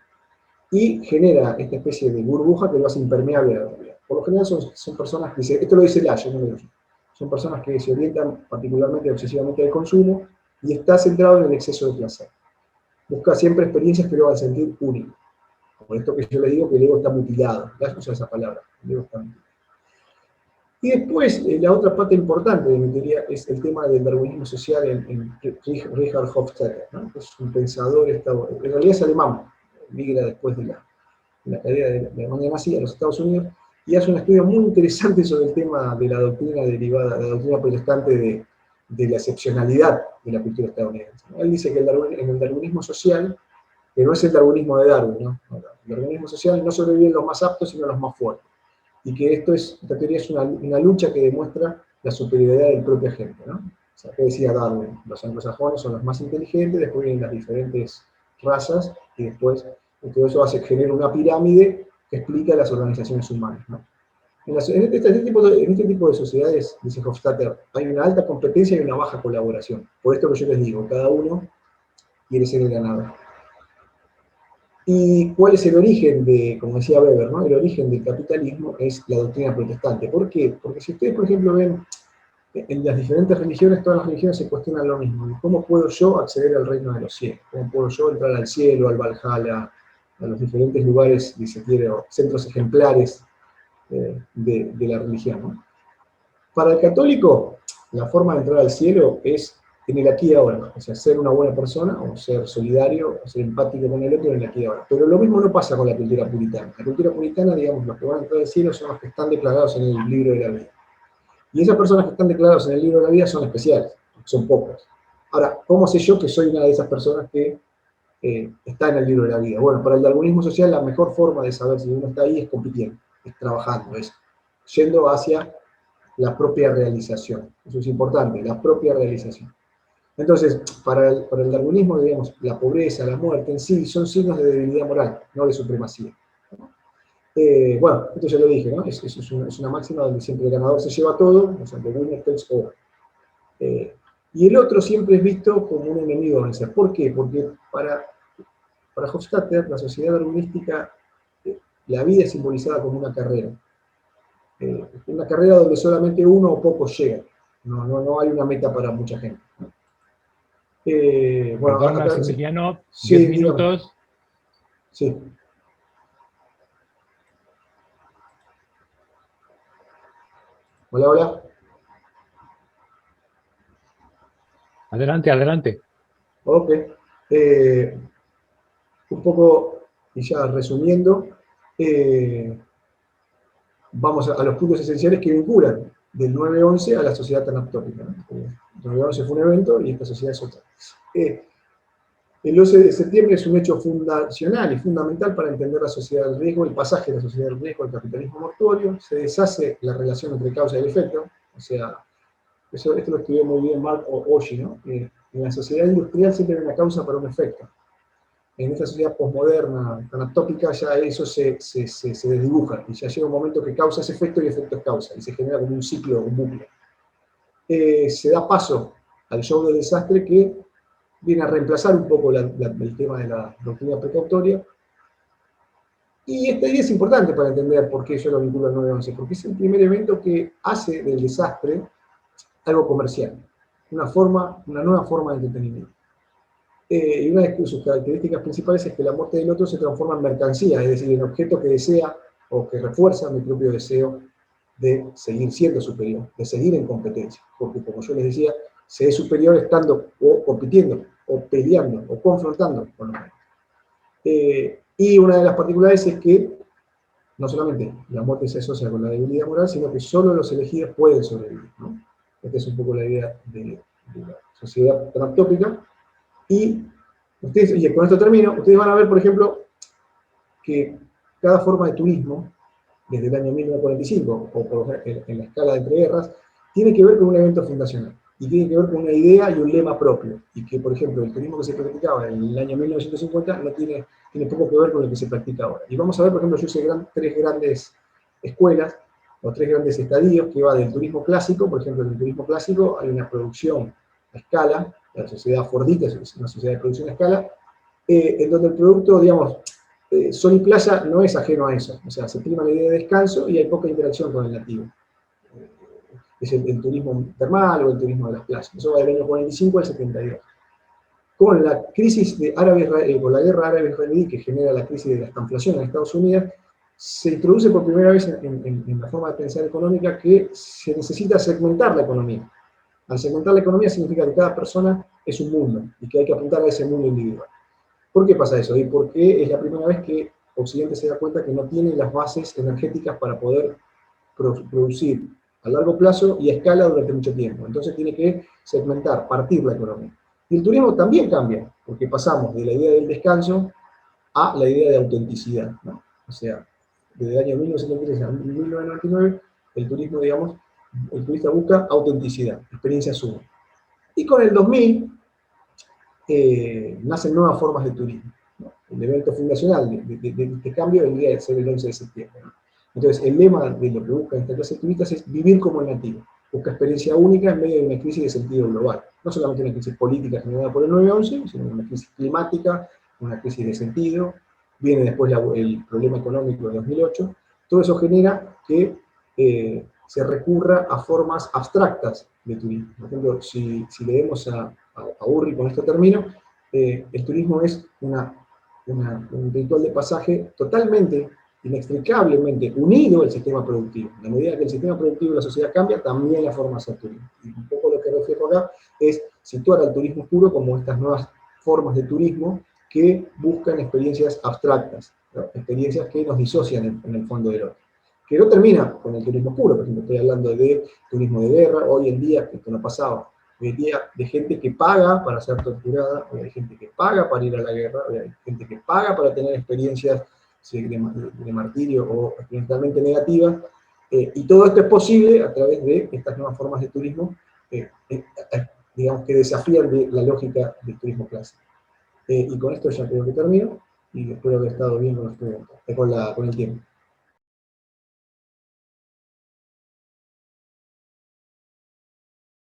Y genera esta especie de burbuja que lo hace impermeable a la realidad. Por lo general son personas que esto lo dice Lash, no lo digo yo, son personas que se orientan particularmente obsesivamente al consumo y está centrado en el exceso de placer. Busca siempre experiencias que lo van a sentir únicas. Por esto que yo le digo que el ego está mutilado. Lash usa esa palabra, el ego está mutilado. Y después, la otra parte importante de mi teoría es el tema del darwinismo social en Richard Hofstadter, ¿no? Es un pensador, en realidad es alemán, migra después de la caída de la Alemania nazi a los Estados Unidos, y hace un estudio muy interesante sobre el tema de la doctrina derivada, la doctrina protestante de la excepcionalidad de la cultura estadounidense. Él dice que en el darwinismo social, que no es el darwinismo de Darwin, ¿no? el organismo social no sobreviven los más aptos, sino los más fuertes. Y que esta teoría es una lucha que demuestra la superioridad del propio agente, ¿no? O sea, que decía Darwin, los anglosajones son los más inteligentes, después vienen las diferentes razas, y después todo eso genera una pirámide que explica las organizaciones humanas, ¿no? En este tipo de sociedades, dice Hofstadter, hay una alta competencia y una baja colaboración. Por esto que yo les digo, cada uno quiere ser el ganador. ¿Y cuál es el origen como decía Weber, ¿no? El origen del capitalismo es la doctrina protestante. ¿Por qué? Porque si ustedes, por ejemplo, ven en las diferentes religiones, todas las religiones se cuestionan lo mismo. ¿Cómo puedo yo acceder al reino de los cielos? ¿Cómo puedo yo entrar al cielo, al Valhalla, a los diferentes lugares, si se quiere, o centros ejemplares de la religión, ¿no? Para el católico, la forma de entrar al cielo es en el aquí y ahora, o sea, ser una buena persona, o ser solidario, o ser empático con el otro en el aquí y ahora. Pero lo mismo no pasa con la cultura puritana. La cultura puritana, digamos, los que van a entrar al cielo son los que están declarados en el libro de la vida. Y esas personas que están declaradas en el libro de la vida son especiales, son pocas. Ahora, ¿cómo sé yo que soy una de esas personas que está en el libro de la vida? Bueno, para el darwinismo social la mejor forma de saber si uno está ahí es compitiendo, es trabajando, es yendo hacia la propia realización. Eso es importante, la propia realización. Entonces, para el darwinismo, digamos, la pobreza, la muerte en sí son signos de debilidad moral, no de supremacía. Bueno, esto ya lo dije, ¿no? Es una máxima donde siempre el ganador se lleva todo, o sea, the winner takes all. Y el otro siempre es visto como un enemigo a vencer. ¿Por qué? Porque para Hofstadter, la sociedad darwinística, la vida es simbolizada como una carrera. Una carrera donde solamente uno o pocos llegan. No hay una meta para mucha gente. Bueno, perdón, Maximiliano, sí, 10 minutos. Sí. Hola, hola. Adelante, adelante. Ok. Un poco, y ya resumiendo, vamos a los puntos esenciales que vinculan del 9/11 a la sociedad tanaptópica, ¿no? El 9/11 fue un evento y esta sociedad es otra. El 11 de septiembre es un hecho fundacional y fundamental para entender la sociedad del riesgo, el pasaje de la sociedad del riesgo al capitalismo mortuorio. Se deshace la relación entre causa y el efecto, o sea, esto lo estudió muy bien Mark Oshie, ¿no? En la sociedad industrial siempre hay una causa para un efecto. En esta sociedad posmoderna, tanaptópica, ya eso se desdibuja, y ya llega un momento que causa es efecto y efecto es causa, y se genera como un ciclo, un bucle. Se da paso al show del desastre que viene a reemplazar un poco el tema de la doctrina precautoria. Y esta idea es importante para entender por qué yo lo vinculo al 9/11, porque es el primer evento que hace del desastre algo comercial, una nueva forma de entretenimiento. Y una de sus características principales es que la muerte del otro se transforma en mercancía, es decir, en objeto que desea o que refuerza mi propio deseo de seguir siendo superior, de seguir en competencia, porque como yo les decía, se es superior estando o compitiendo, o peleando, o confrontando con los demás. Y una de las particularidades es que no solamente la muerte se asocia con la debilidad moral, sino que solo los elegidos pueden sobrevivir, ¿no? Esta es un poco la idea de la sociedad tanaptópica. Y con esto termino, ustedes van a ver, por ejemplo, que cada forma de turismo, desde el año 1945, o en la escala de entreguerras, tiene que ver con un evento fundacional, y tiene que ver con una idea y un lema propio, y que, por ejemplo, el turismo que se practicaba en el año 1950 tiene poco que ver con lo que se practica ahora. Y vamos a ver, por ejemplo, yo hice tres grandes escuelas, o tres grandes estadios, que va del turismo clásico. Por ejemplo, en el turismo clásico hay una producción a escala, la sociedad Fordita es una sociedad de producción a escala, en donde el producto, digamos, sol y playa no es ajeno a eso, o sea, se prima la idea de descanso y hay poca interacción con el nativo. Es el turismo termal o el turismo de las playas. Eso va del año 45 al 72. Con la crisis con la guerra árabe-israelí que genera la crisis de la estanflación en Estados Unidos, se introduce por primera vez en la forma de pensar económica que se necesita segmentar la economía. Al segmentar la economía significa que cada persona es un mundo y que hay que apuntar a ese mundo individual. ¿Por qué pasa eso? Y porque es la primera vez que Occidente se da cuenta que no tiene las bases energéticas para poder producir a largo plazo y a escala durante mucho tiempo. Entonces tiene que segmentar, partir la economía. Y el turismo también cambia, porque pasamos de la idea del descanso a la idea de autenticidad, ¿no? O sea, desde el año 1973 a 1999, el turismo, digamos, el turista busca autenticidad, experiencia suma. Y con el 2000 nacen nuevas formas de turismo, ¿no? El evento fundacional de este cambio vendría a ser el 11 de septiembre, ¿no? Entonces, el lema de lo que busca esta clase de turistas es vivir como el nativo. Busca experiencia única en medio de una crisis de sentido global. No solamente una crisis política generada por el 9/11, sino una crisis climática, una crisis de sentido. Viene después el problema económico de 2008. Todo eso genera que se recurra a formas abstractas de turismo. Por ejemplo, si leemos a Urri, con esto termino, el turismo es un ritual de pasaje totalmente, inextricablemente unido al sistema productivo. En la medida que el sistema productivo de la sociedad cambia, también la forma de hacer turismo. Y un poco lo que reflejo acá es situar al turismo puro como estas nuevas formas de turismo que buscan experiencias abstractas, ¿no? Experiencias que nos disocian en el fondo del otro. Que no termina con el turismo puro, por ejemplo, estoy hablando de turismo de guerra, hoy en día, que esto no pasaba, hoy en día de gente que paga para ser torturada, hoy hay gente que paga para ir a la guerra, hoy hay gente que paga para tener experiencias de martirio o experimentalmente negativas, y todo esto es posible a través de estas nuevas formas de turismo, digamos, que desafían la lógica del turismo clásico. Y con esto ya creo que termino, y espero haber estado bien con el tiempo.